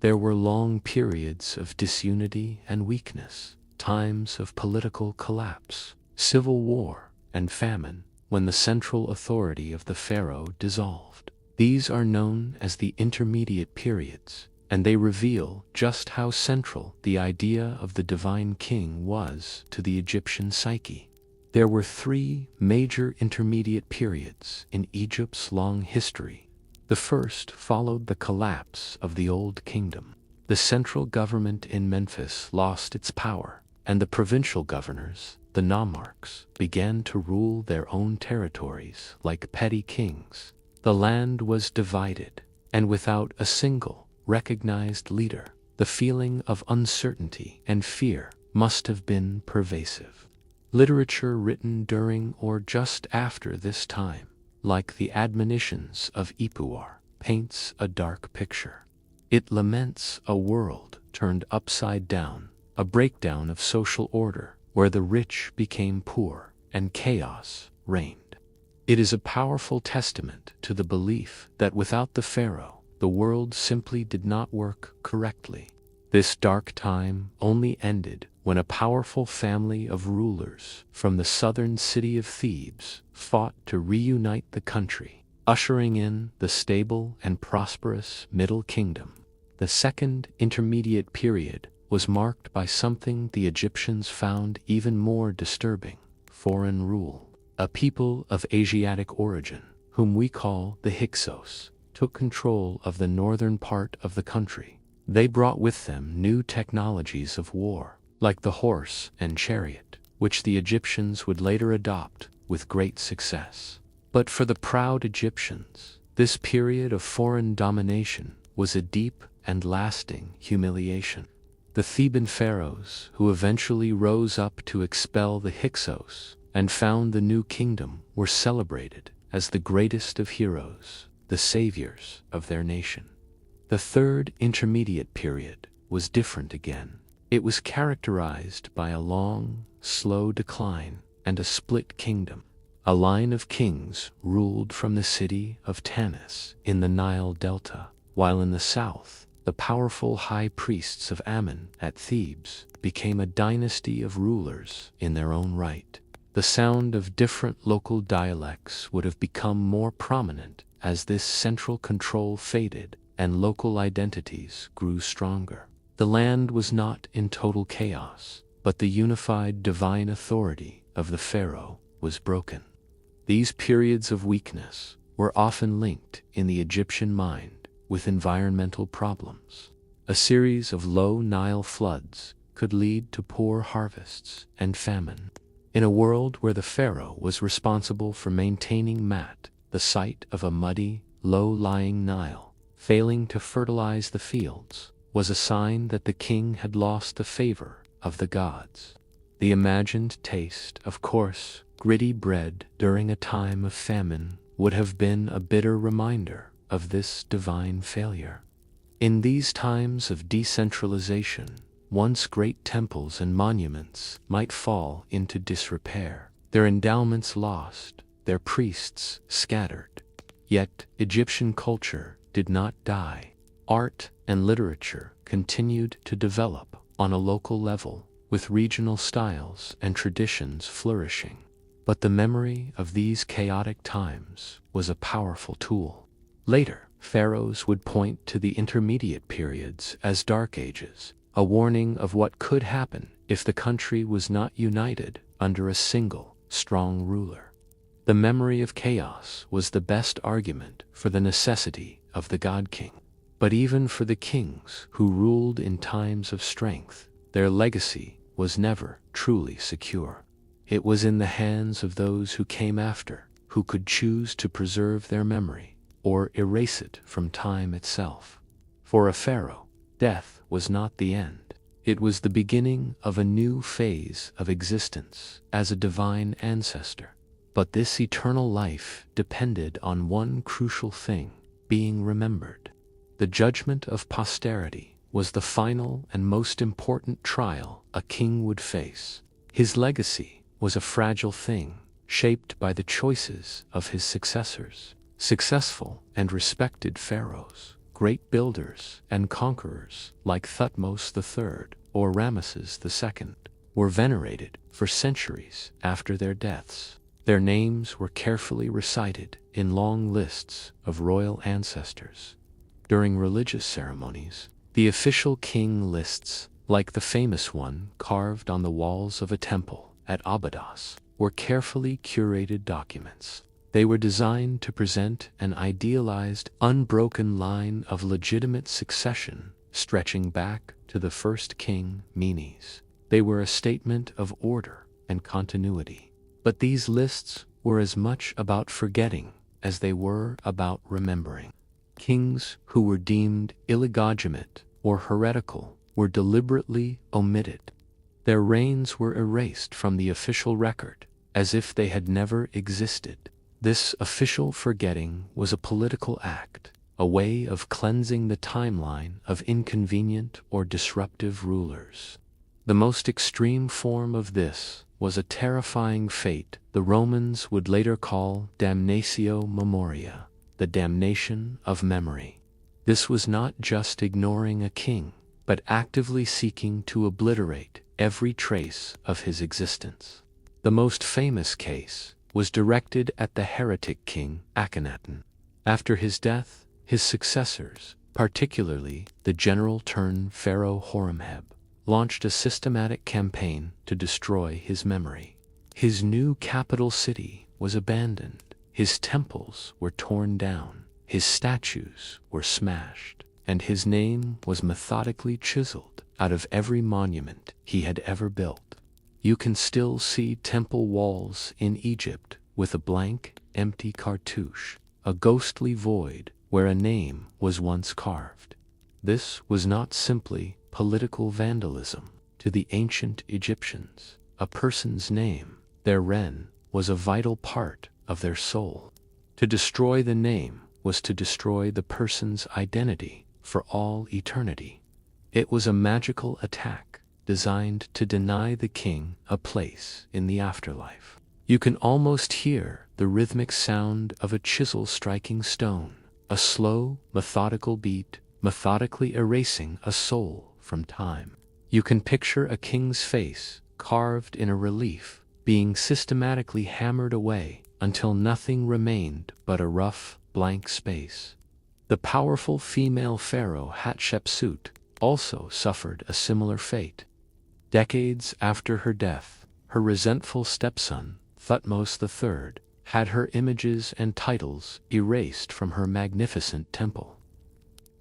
There were long periods of disunity and weakness, times of political collapse, civil war, and famine, when the central authority of the pharaoh dissolved. These are known as the intermediate periods, and they reveal just how central the idea of the divine king was to the Egyptian psyche. There were 3 major intermediate periods in Egypt's long history. The first followed the collapse of the Old Kingdom. The central government in Memphis lost its power, and the provincial governors, the nomarchs, began to rule their own territories like petty kings. The land was divided, and without a single recognized leader, the feeling of uncertainty and fear must have been pervasive. Literature written during or just after this time, like the admonitions of Ipuar, paints a dark picture. It laments a world turned upside down, a breakdown of social order where the rich became poor and chaos reigned. It is a powerful testament to the belief that without the pharaoh, the world simply did not work correctly. This dark time only ended when a powerful family of rulers from the southern city of Thebes fought to reunite the country, ushering in the stable and prosperous Middle Kingdom. The second intermediate period was marked by something the Egyptians found even more disturbing: foreign rule. A people of Asiatic origin, whom we call the Hyksos, took control of the northern part of the country. They brought with them new technologies of war, like the horse and chariot, which the Egyptians would later adopt with great success. But for the proud Egyptians, this period of foreign domination was a deep and lasting humiliation. The Theban pharaohs, who eventually rose up to expel the Hyksos and found the new kingdom, were celebrated as the greatest of heroes, the saviors of their nation. The third intermediate period was different again. It was characterized by a long, slow decline and a split kingdom. A line of kings ruled from the city of Tanis in the Nile Delta, while in the south, the powerful high priests of Ammon at Thebes became a dynasty of rulers in their own right. The sound of different local dialects would have become more prominent as this central control faded and local identities grew stronger. The land was not in total chaos, but the unified divine authority of the pharaoh was broken. These periods of weakness were often linked in the Egyptian mind with environmental problems. A series of low Nile floods could lead to poor harvests and famine. In a world where the pharaoh was responsible for maintaining Mat, the site of a muddy, low-lying Nile, failing to fertilize the fields was a sign that the king had lost the favor of the gods. The imagined taste, of course, Gritty bread during a time of famine would have been a bitter reminder of this divine failure. In these times of decentralization, once great temples and monuments might fall into disrepair, their endowments lost, their priests scattered. Yet Egyptian culture did not die. Art and literature continued to develop on a local level, with regional styles and traditions flourishing. But the memory of these chaotic times was a powerful tool. Later, pharaohs would point to the intermediate periods as dark ages, a warning of what could happen if the country was not united under a single, strong ruler. The memory of chaos was the best argument for the necessity of the god-king. But even for the kings who ruled in times of strength, their legacy was never truly secure. It was in the hands of those who came after, who could choose to preserve their memory or erase it from time itself. For a pharaoh, death was not the end. It was the beginning of a new phase of existence as a divine ancestor. But this eternal life depended on one crucial thing: being remembered. The judgment of posterity was the final and most important trial a king would face. His legacy was a fragile thing, shaped by the choices of his successors. Successful and respected pharaohs, great builders and conquerors like Thutmose III or Ramesses II, were venerated for centuries after their deaths. Their names were carefully recited in long lists of royal ancestors. During religious ceremonies, the official king lists, like the famous one carved on the walls of a temple at Abydos, were carefully curated documents. They were designed to present an idealized, unbroken line of legitimate succession stretching back to the first king, Menes. They were a statement of order and continuity. But these lists were as much about forgetting as they were about remembering. Kings who were deemed illegitimate or heretical were deliberately omitted. Their reigns were erased from the official record as if they had never existed. This official forgetting was a political act, a way of cleansing the timeline of inconvenient or disruptive rulers. The most extreme form of this was a terrifying fate the Romans would later call damnatio memoria, the damnation of memory. This was not just ignoring a king, but actively seeking to obliterate every trace of his existence. The most famous case was directed at the heretic king Akhenaten. After his death, his successors, particularly the general-turned-pharaoh Horemheb, launched a systematic campaign to destroy his memory. His new capital city was abandoned, his temples were torn down, his statues were smashed, and his name was methodically chiseled out of every monument he had ever built. You can still see temple walls in Egypt with a blank, empty cartouche, a ghostly void where a name was once carved. This was not simply political vandalism. To the ancient Egyptians, a person's name, their ren, was a vital part of their soul. To destroy the name was to destroy the person's identity for all eternity. It was a magical attack designed to deny the king a place in the afterlife. You can almost hear the rhythmic sound of a chisel striking stone, a slow, methodical beat, methodically erasing a soul from time. You can picture a king's face, carved in a relief, being systematically hammered away until nothing remained but a rough, blank space. The powerful female pharaoh Hatshepsut also suffered a similar fate. Decades after her death, her resentful stepson, Thutmose III, had her images and titles erased from her magnificent temple.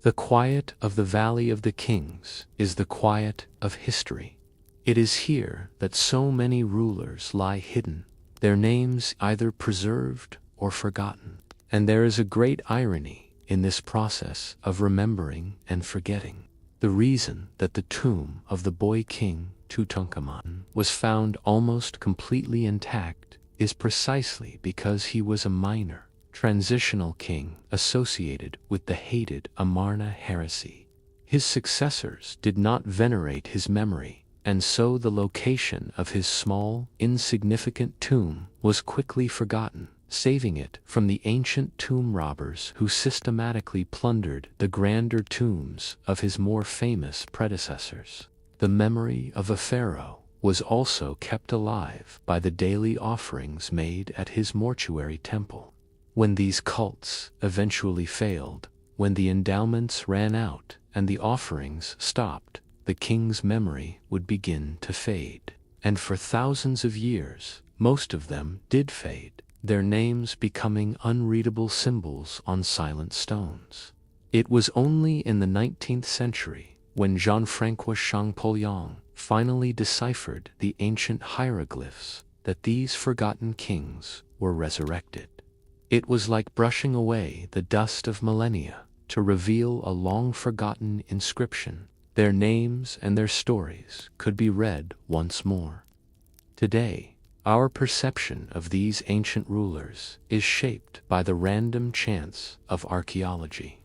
The quiet of the Valley of the Kings is the quiet of history. It is here that so many rulers lie hidden, their names either preserved or forgotten. And there is a great irony in this process of remembering and forgetting. The reason that the tomb of the boy king Tutankhamun was found almost completely intact is precisely because he was a minor, transitional king associated with the hated Amarna heresy. His successors did not venerate his memory, and so the location of his small, insignificant tomb was quickly forgotten, saving it from the ancient tomb robbers who systematically plundered the grander tombs of his more famous predecessors. The memory of a pharaoh was also kept alive by the daily offerings made at his mortuary temple. When these cults eventually failed, when the endowments ran out and the offerings stopped, the king's memory would begin to fade. And for thousands of years, most of them did fade, their names becoming unreadable symbols on silent stones. It was only in the 19th century, when Jean-François Champollion finally deciphered the ancient hieroglyphs, that these forgotten kings were resurrected. It was like brushing away the dust of millennia to reveal a long-forgotten inscription. Their names and their stories could be read once more. Today, our perception of these ancient rulers is shaped by the random chance of archaeology.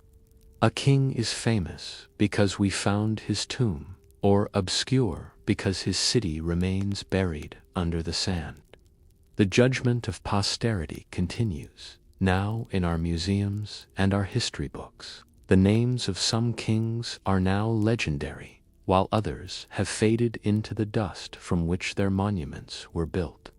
A king is famous because we found his tomb, or obscure because his city remains buried under the sand. The judgment of posterity continues, now in our museums and our history books. The names of some kings are now legendary, while others have faded into the dust from which their monuments were built.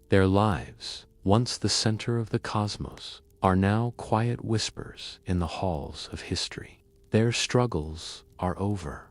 Their lives, once the center of the cosmos, are now quiet whispers in the halls of history. Their struggles are over.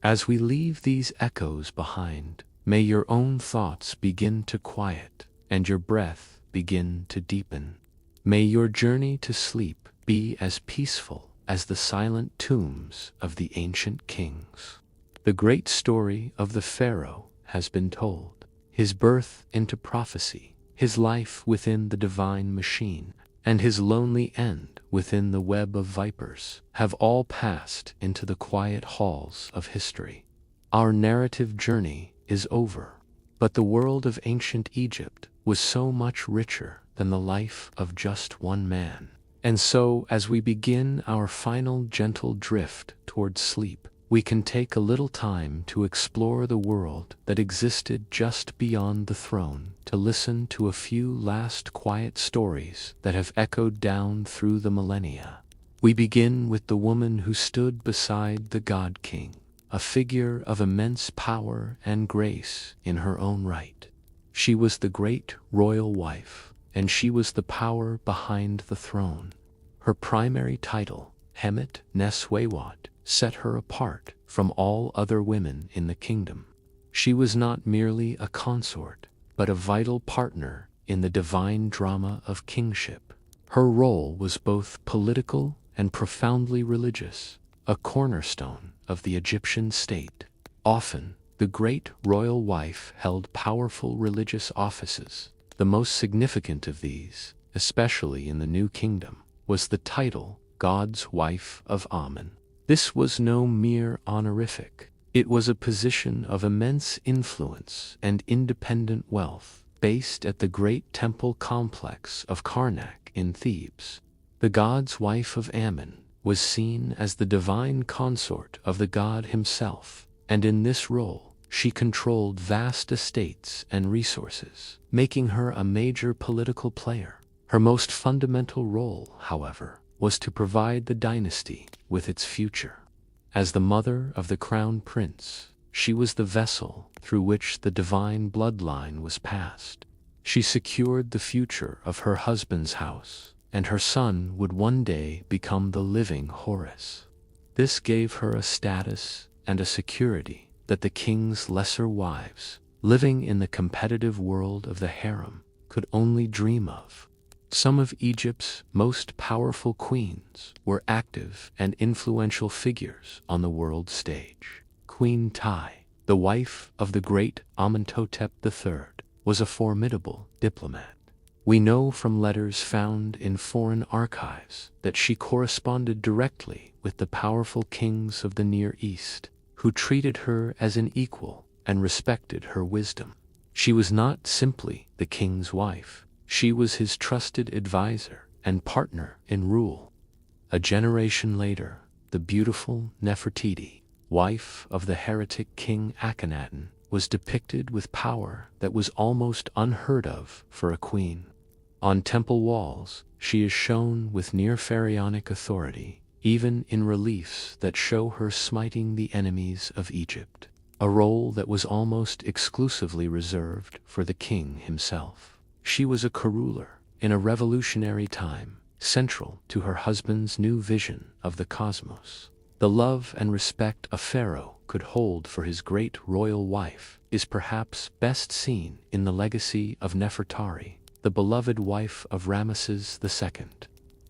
As we leave these echoes behind, may your own thoughts begin to quiet and your breath begin to deepen. May your journey to sleep be as peaceful as the silent tombs of the ancient kings. The great story of the Pharaoh has been told. His birth into prophecy, his life within the divine machine, and his lonely end within the web of vipers have all passed into the quiet halls of history. Our narrative journey is over, but the world of ancient Egypt was so much richer than the life of just one man. And so, as we begin our final gentle drift towards sleep, we can take a little time to explore the world that existed just beyond the throne, to listen to a few last quiet stories that have echoed down through the millennia. We begin with the woman who stood beside the God King, a figure of immense power and grace in her own right. She was the great royal wife, and she was the power behind the throne. Her primary title, Hemet Neswewat, set her apart from all other women in the kingdom. She was not merely a consort, but a vital partner in the divine drama of kingship. Her role was both political and profoundly religious, a cornerstone of the Egyptian state. Often, the great royal wife held powerful religious offices. The most significant of these, especially in the New Kingdom, was the title God's Wife of Amen. This was no mere honorific. It was a position of immense influence and independent wealth, based at the great temple complex of Karnak in Thebes. The God's Wife of Amen was seen as the divine consort of the god himself, and in this role, she controlled vast estates and resources, making her a major political player. Her most fundamental role, however, was to provide the dynasty with its future. As the mother of the crown prince, she was the vessel through which the divine bloodline was passed. She secured the future of her husband's house, and her son would one day become the living Horus. This gave her a status and a security that the king's lesser wives, living in the competitive world of the harem, could only dream of. Some of Egypt's most powerful queens were active and influential figures on the world stage. Queen Tai, the wife of the great Amenhotep III, was a formidable diplomat. We know from letters found in foreign archives that she corresponded directly with the powerful kings of the Near East, who treated her as an equal and respected her wisdom. She was not simply the king's wife. She was his trusted advisor and partner in rule. A generation later, the beautiful Nefertiti, wife of the heretic king Akhenaten, was depicted with power that was almost unheard of for a queen. On temple walls, she is shown with near pharaonic authority, even in reliefs that show her smiting the enemies of Egypt, a role that was almost exclusively reserved for the king himself. She was a co-ruler in a revolutionary time, central to her husband's new vision of the cosmos. The love and respect a pharaoh could hold for his great royal wife is perhaps best seen in the legacy of Nefertari, the beloved wife of Ramesses II.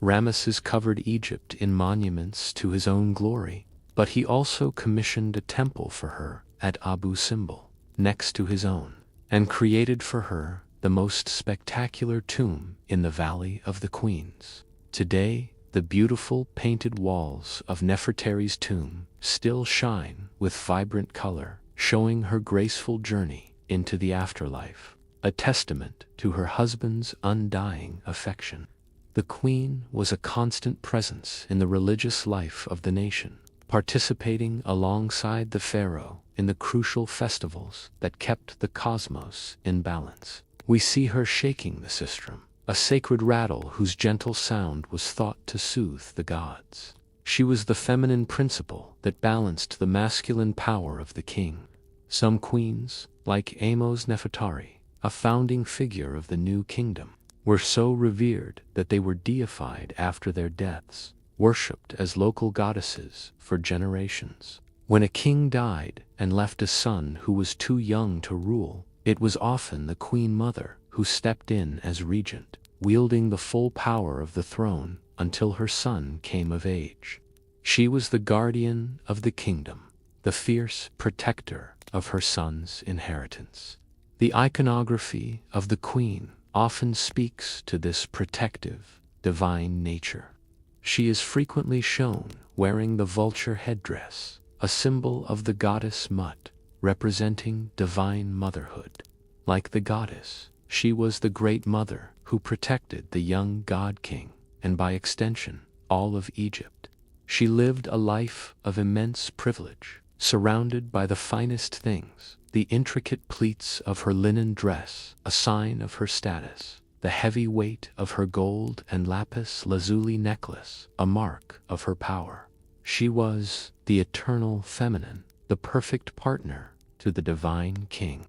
Ramesses covered Egypt in monuments to his own glory, but he also commissioned a temple for her at Abu Simbel, next to his own, and created for her the most spectacular tomb in the Valley of the Queens. Today, the beautiful painted walls of Nefertari's tomb still shine with vibrant color, showing her graceful journey into the afterlife, a testament to her husband's undying affection. The queen was a constant presence in the religious life of the nation, participating alongside the pharaoh in the crucial festivals that kept the cosmos in balance. We see her shaking the sistrum, a sacred rattle whose gentle sound was thought to soothe the gods. She was the feminine principle that balanced the masculine power of the king. Some queens, like Amos Nefertari, a founding figure of the new kingdom, were so revered that they were deified after their deaths, worshipped as local goddesses for generations. When a king died and left a son who was too young to rule, it was often the queen mother who stepped in as regent, wielding the full power of the throne until her son came of age. She was the guardian of the kingdom, the fierce protector of her son's inheritance. The iconography of the queen often speaks to this protective, divine nature. She is frequently shown wearing the vulture headdress, a symbol of the goddess Mut, representing divine motherhood. Like the goddess, she was the great mother who protected the young god-king, and by extension, all of Egypt. She lived a life of immense privilege, surrounded by the finest things, the intricate pleats of her linen dress, a sign of her status, the heavy weight of her gold and lapis lazuli necklace, a mark of her power. She was the eternal feminine, the perfect partner to the divine king.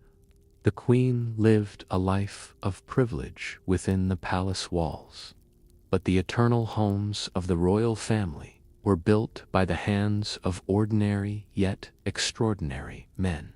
The queen lived a life of privilege within the palace walls, but the eternal homes of the royal family were built by the hands of ordinary yet extraordinary men.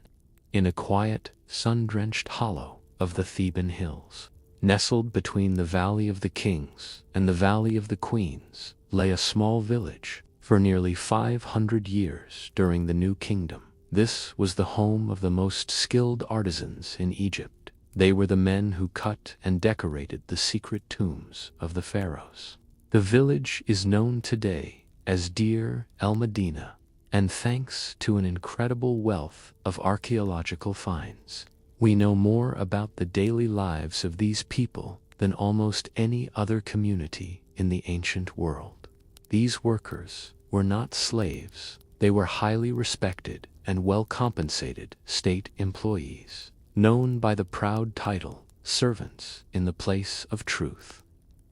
In a quiet, sun-drenched hollow of the Theban hills, nestled between the Valley of the Kings and the Valley of the Queens, lay a small village. For nearly 500 years during the New Kingdom, this was the home of the most skilled artisans in Egypt. They were the men who cut and decorated the secret tombs of the pharaohs. The village is known today as Deir el-Medina, and thanks to an incredible wealth of archaeological finds, we know more about the daily lives of these people than almost any other community in the ancient world. These workers were not slaves. They were highly respected and well-compensated state employees, known by the proud title, servants in the place of truth.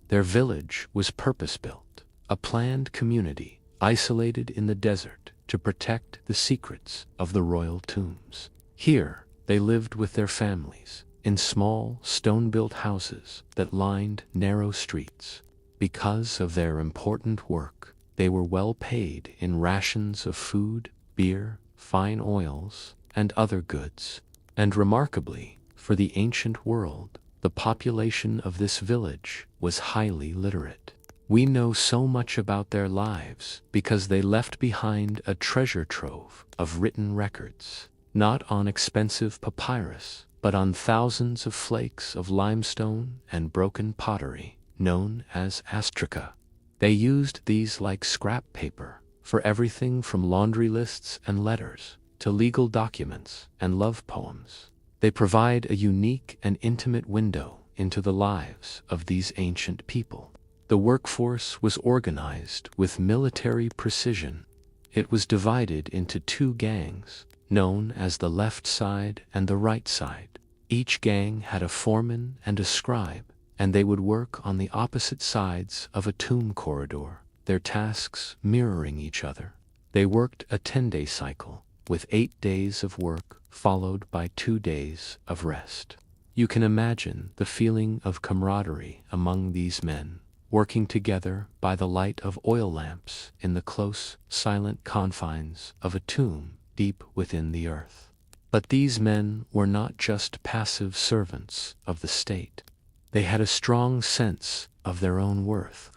Their village was purpose-built, a planned community isolated in the desert to protect the secrets of the royal tombs. Here, they lived with their families in small, stone-built houses that lined narrow streets. Because of their important work, they were well paid in rations of food, beer, fine oils, and other goods. And remarkably, for the ancient world, the population of this village was highly literate. We know so much about their lives because they left behind a treasure trove of written records, not on expensive papyrus, but on thousands of flakes of limestone and broken pottery, known as astraca. They used these like scrap paper for everything from laundry lists and letters to legal documents and love poems. They provide a unique and intimate window into the lives of these ancient people. The workforce was organized with military precision. It was divided into two gangs, known as the left side and the right side. Each gang had a foreman and a scribe, and they would work on the opposite sides of a tomb corridor, their tasks mirroring each other. They worked a 10-day cycle, with 8 days of work followed by 2 days of rest. You can imagine the feeling of camaraderie among these men, working together by the light of oil lamps in the close, silent confines of a tomb deep within the earth. But these men were not just passive servants of the state. They had a strong sense of their own worth.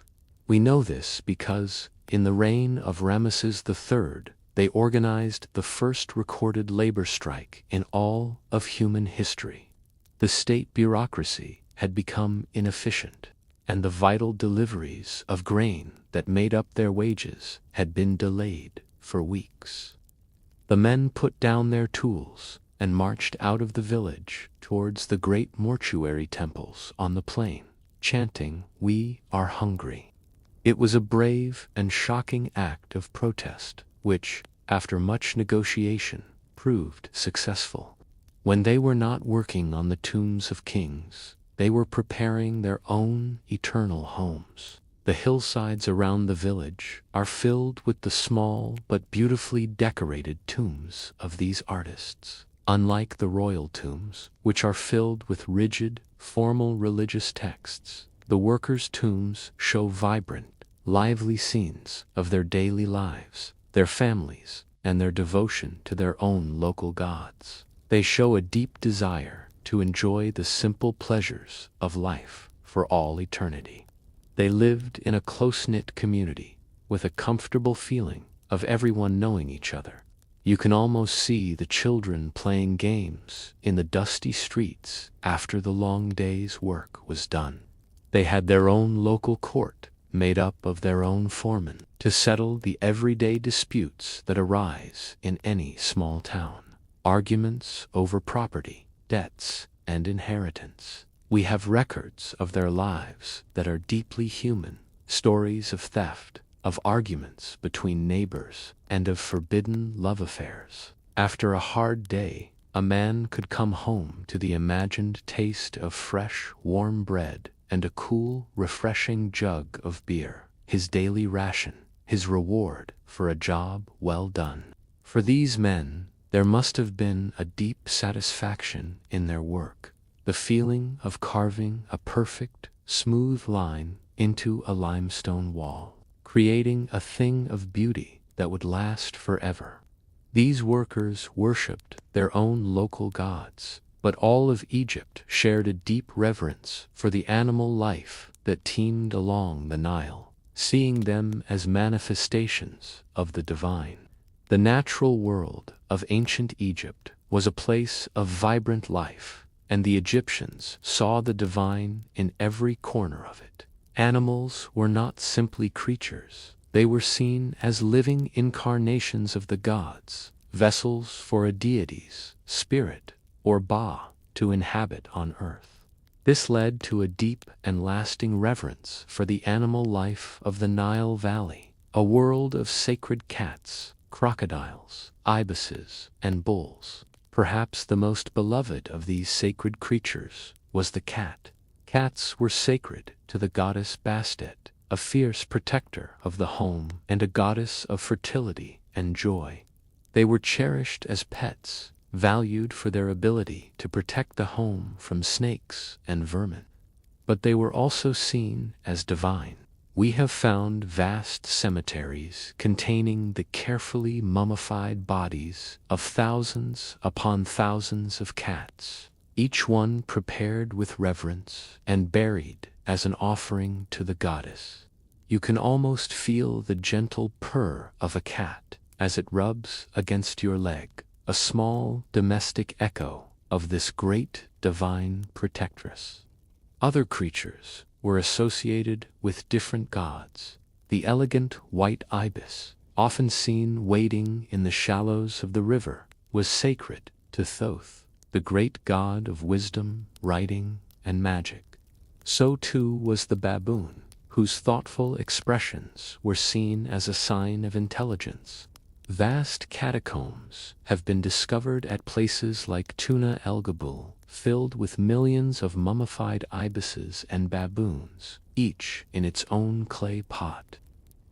We know this because, in the reign of Ramesses III, they organized the first recorded labor strike in all of human history. The state bureaucracy had become inefficient, and the vital deliveries of grain that made up their wages had been delayed for weeks. The men put down their tools and marched out of the village towards the great mortuary temples on the plain, chanting, "We are hungry." It was a brave and shocking act of protest, which, after much negotiation, proved successful. When they were not working on the tombs of kings, they were preparing their own eternal homes. The hillsides around the village are filled with the small but beautifully decorated tombs of these artists. Unlike the royal tombs, which are filled with rigid, formal religious texts, the workers' tombs show vibrant, lively scenes of their daily lives, their families, and their devotion to their own local gods. They show a deep desire to enjoy the simple pleasures of life for all eternity. They lived in a close-knit community, with a comfortable feeling of everyone knowing each other. You can almost see the children playing games in the dusty streets after the long day's work was done. They had their own local court, made up of their own foremen, to settle the everyday disputes that arise in any small town. Arguments over property, debts, and inheritance. We have records of their lives that are deeply human, stories of theft, of arguments between neighbors, and of forbidden love affairs. After a hard day, a man could come home to the imagined taste of fresh, warm bread and a cool, refreshing jug of beer, his daily ration, his reward for a job well done. For these men, there must have been a deep satisfaction in their work, the feeling of carving a perfect, smooth line into a limestone wall, creating a thing of beauty that would last forever. These workers worshipped their own local gods, but all of Egypt shared a deep reverence for the animal life that teemed along the Nile, seeing them as manifestations of the divine. The natural world of ancient Egypt was a place of vibrant life, and the Egyptians saw the divine in every corner of it. Animals were not simply creatures. They were seen as living incarnations of the gods, vessels for a deity's spirit or Ba to inhabit on earth. This led to a deep and lasting reverence for the animal life of the Nile Valley, a world of sacred cats, crocodiles, ibises, and bulls. Perhaps the most beloved of these sacred creatures was the cat. Cats were sacred to the goddess Bastet, a fierce protector of the home and a goddess of fertility and joy. They were cherished as pets, valued for their ability to protect the home from snakes and vermin. But they were also seen as divine. We have found vast cemeteries containing the carefully mummified bodies of thousands upon thousands of cats, each one prepared with reverence and buried as an offering to the goddess. You can almost feel the gentle purr of a cat as it rubs against your leg, a small domestic echo of this great divine protectress. Other creatures were associated with different gods. The elegant white ibis, often seen wading in the shallows of the river, was sacred to Thoth, the great god of wisdom, writing, and magic. So too was the baboon, whose thoughtful expressions were seen as a sign of intelligence. Vast catacombs have been discovered at places like Tuna El Gabul, filled with millions of mummified ibises and baboons, each in its own clay pot.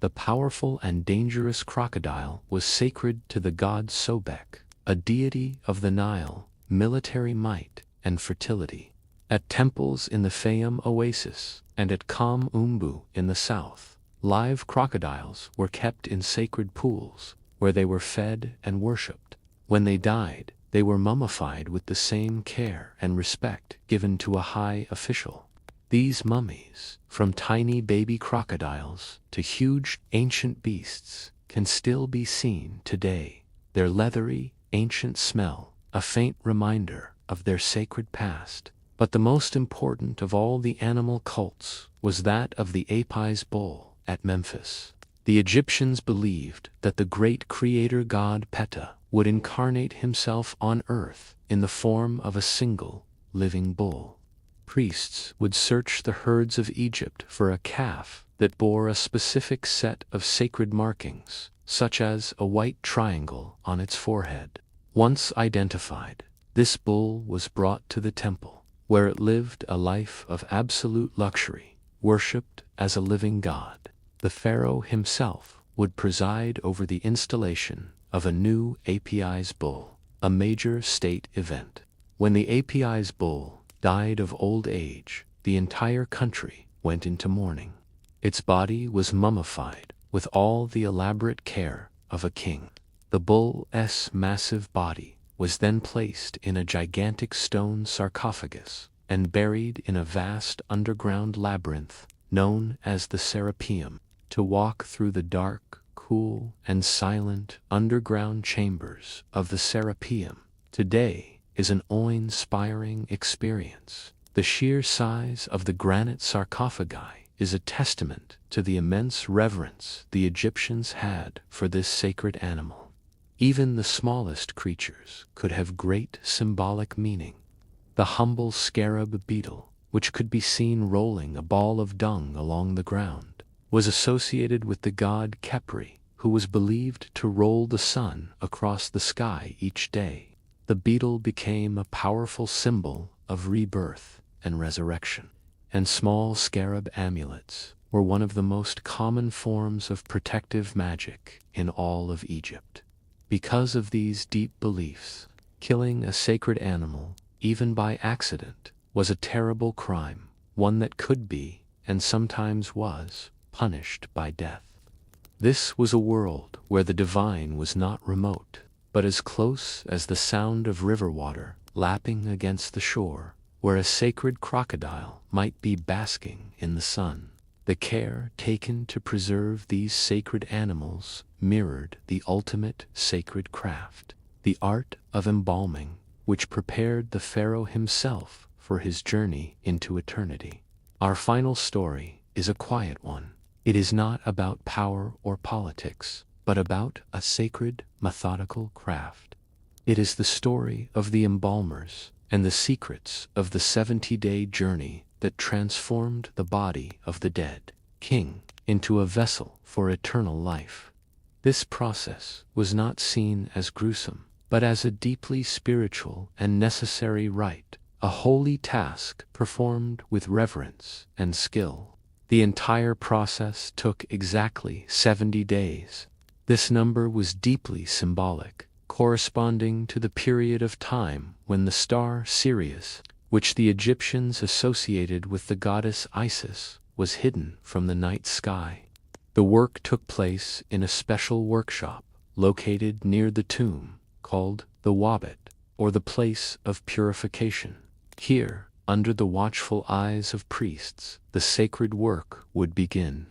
The powerful and dangerous crocodile was sacred to the god Sobek, a deity of the Nile, military might, and fertility. At temples in the Fayum oasis and at Kam Umbu in the south, live crocodiles were kept in sacred pools, where they were fed and worshipped. When they died, they were mummified with the same care and respect given to a high official. These mummies, from tiny baby crocodiles to huge ancient beasts, can still be seen today, their leathery, ancient smell, a faint reminder of their sacred past. But the most important of all the animal cults was that of the Apis bull at Memphis. The Egyptians believed that the great creator god Ptah would incarnate himself on earth in the form of a single, living bull. Priests would search the herds of Egypt for a calf that bore a specific set of sacred markings, such as a white triangle on its forehead. Once identified, this bull was brought to the temple, where it lived a life of absolute luxury, worshipped as a living god. The pharaoh himself would preside over the installation of a new Apis bull, a major state event. When the Apis bull died of old age, the entire country went into mourning. Its body was mummified with all the elaborate care of a king. The bull's massive body was then placed in a gigantic stone sarcophagus and buried in a vast underground labyrinth known as the Serapeum. To walk through the dark, cool, and silent underground chambers of the Serapeum today is an awe-inspiring experience. The sheer size of the granite sarcophagi is a testament to the immense reverence the Egyptians had for this sacred animal. Even the smallest creatures could have great symbolic meaning. The humble scarab beetle, which could be seen rolling a ball of dung along the ground, was associated with the god Khepri, who was believed to roll the sun across the sky each day. The beetle became a powerful symbol of rebirth and resurrection, and small scarab amulets were one of the most common forms of protective magic in all of Egypt. Because of these deep beliefs, killing a sacred animal, even by accident, was a terrible crime, one that could be, and sometimes was, punished by death. This was a world where the divine was not remote, but as close as the sound of river water lapping against the shore, where a sacred crocodile might be basking in the sun. The care taken to preserve these sacred animals mirrored the ultimate sacred craft, the art of embalming, which prepared the pharaoh himself for his journey into eternity. Our final story is a quiet one. It is not about power or politics, but about a sacred, methodical craft. It is the story of the embalmers and the secrets of the 70-day journey that transformed the body of the dead king into a vessel for eternal life. This process was not seen as gruesome, but as a deeply spiritual and necessary rite, a holy task performed with reverence and skill. The entire process took exactly 70 days. This number was deeply symbolic, corresponding to the period of time when the star Sirius, which the Egyptians associated with the goddess Isis, was hidden from the night sky. The work took place in a special workshop located near the tomb, called the Wabit, or the place of purification. Here, under the watchful eyes of priests, the sacred work would begin.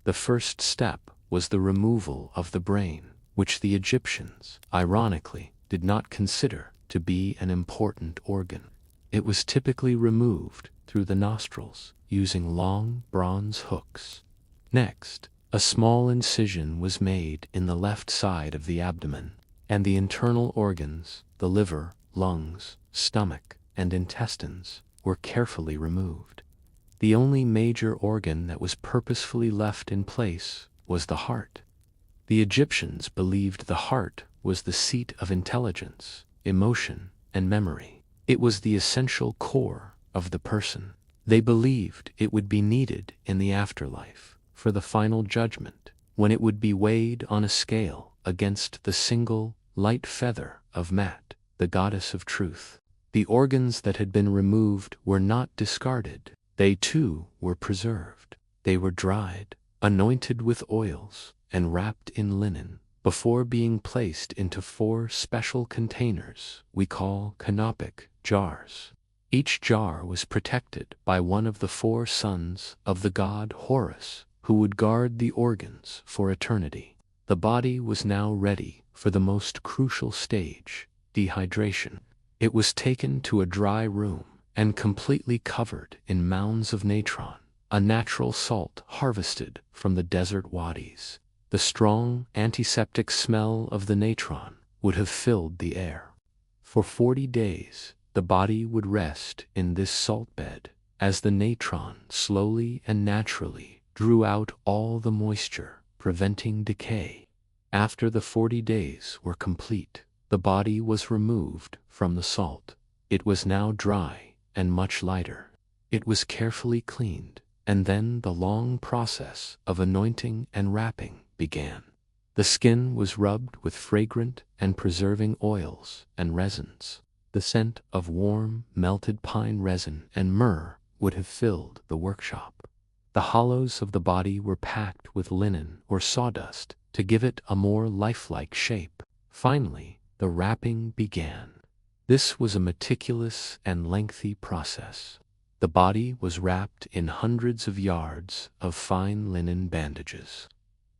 The first step was the removal of the brain, which the Egyptians, ironically, did not consider to be an important organ. It was typically removed through the nostrils, using long bronze hooks. Next, a small incision was made in the left side of the abdomen, and the internal organs, the liver, lungs, stomach, and intestines, were carefully removed. The only major organ that was purposefully left in place was the heart. The Egyptians believed the heart was the seat of intelligence, emotion, and memory. It was the essential core of the person. They believed it would be needed in the afterlife for the final judgment, when it would be weighed on a scale against the single light feather of Mat, the goddess of truth. The organs that had been removed were not discarded. They too were preserved. They were dried, anointed with oils, and wrapped in linen, before being placed into 4 special containers we call canopic jars. Each jar was protected by one of the 4 sons of the god Horus, who would guard the organs for eternity. The body was now ready for the most crucial stage, dehydration. It was taken to a dry room and completely covered in mounds of natron, a natural salt harvested from the desert wadis. The strong antiseptic smell of the natron would have filled the air. For 40 days, the body would rest in this salt bed as the natron slowly and naturally drew out all the moisture, preventing decay. After the 40 days were complete, the body was removed from the salt. It was now dry and much lighter. It was carefully cleaned, and then the long process of anointing and wrapping began. The skin was rubbed with fragrant and preserving oils and resins. The scent of warm, melted pine resin and myrrh would have filled the workshop. The hollows of the body were packed with linen or sawdust to give it a more lifelike shape. Finally, the wrapping began. This was a meticulous and lengthy process. The body was wrapped in hundreds of yards of fine linen bandages.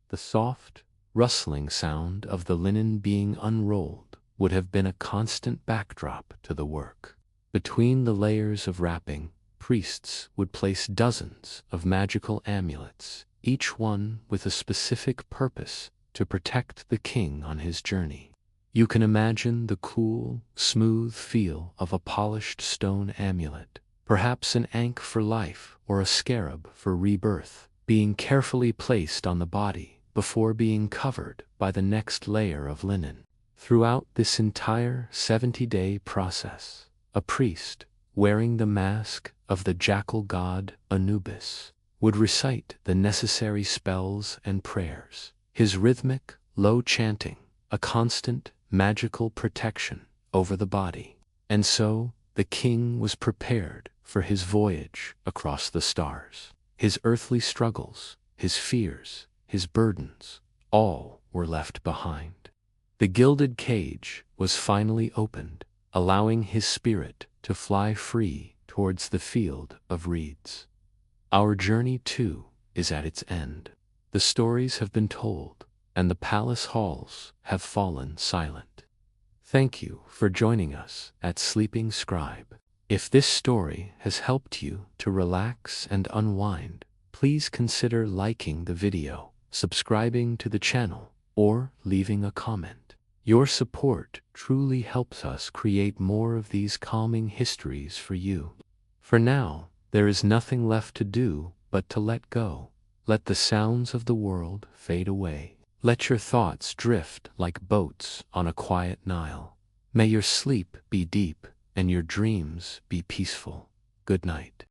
The soft, rustling sound of the linen being unrolled would have been a constant backdrop to the work. Between the layers of wrapping, priests would place dozens of magical amulets, each one with a specific purpose to protect the king on his journey. You can imagine the cool, smooth feel of a polished stone amulet, perhaps an ankh for life or a scarab for rebirth, being carefully placed on the body before being covered by the next layer of linen. Throughout this entire 70-day process, a priest, wearing the mask of the jackal god Anubis, would recite the necessary spells and prayers, his rhythmic, low chanting, a constant, magical protection over the body. And so, the king was prepared for his voyage across the stars. His earthly struggles, his fears, his burdens, all were left behind. The gilded cage was finally opened, allowing his spirit to fly free towards the field of reeds. Our journey, too, is at its end. The stories have been told, and the palace halls have fallen silent. Thank you for joining us at Sleeping Scribe. If this story has helped you to relax and unwind, please consider liking the video, subscribing to the channel, or leaving a comment. Your support truly helps us create more of these calming histories for you. For now, there is nothing left to do but to let go. Let the sounds of the world fade away. Let your thoughts drift like boats on a quiet Nile. May your sleep be deep and your dreams be peaceful. Good night.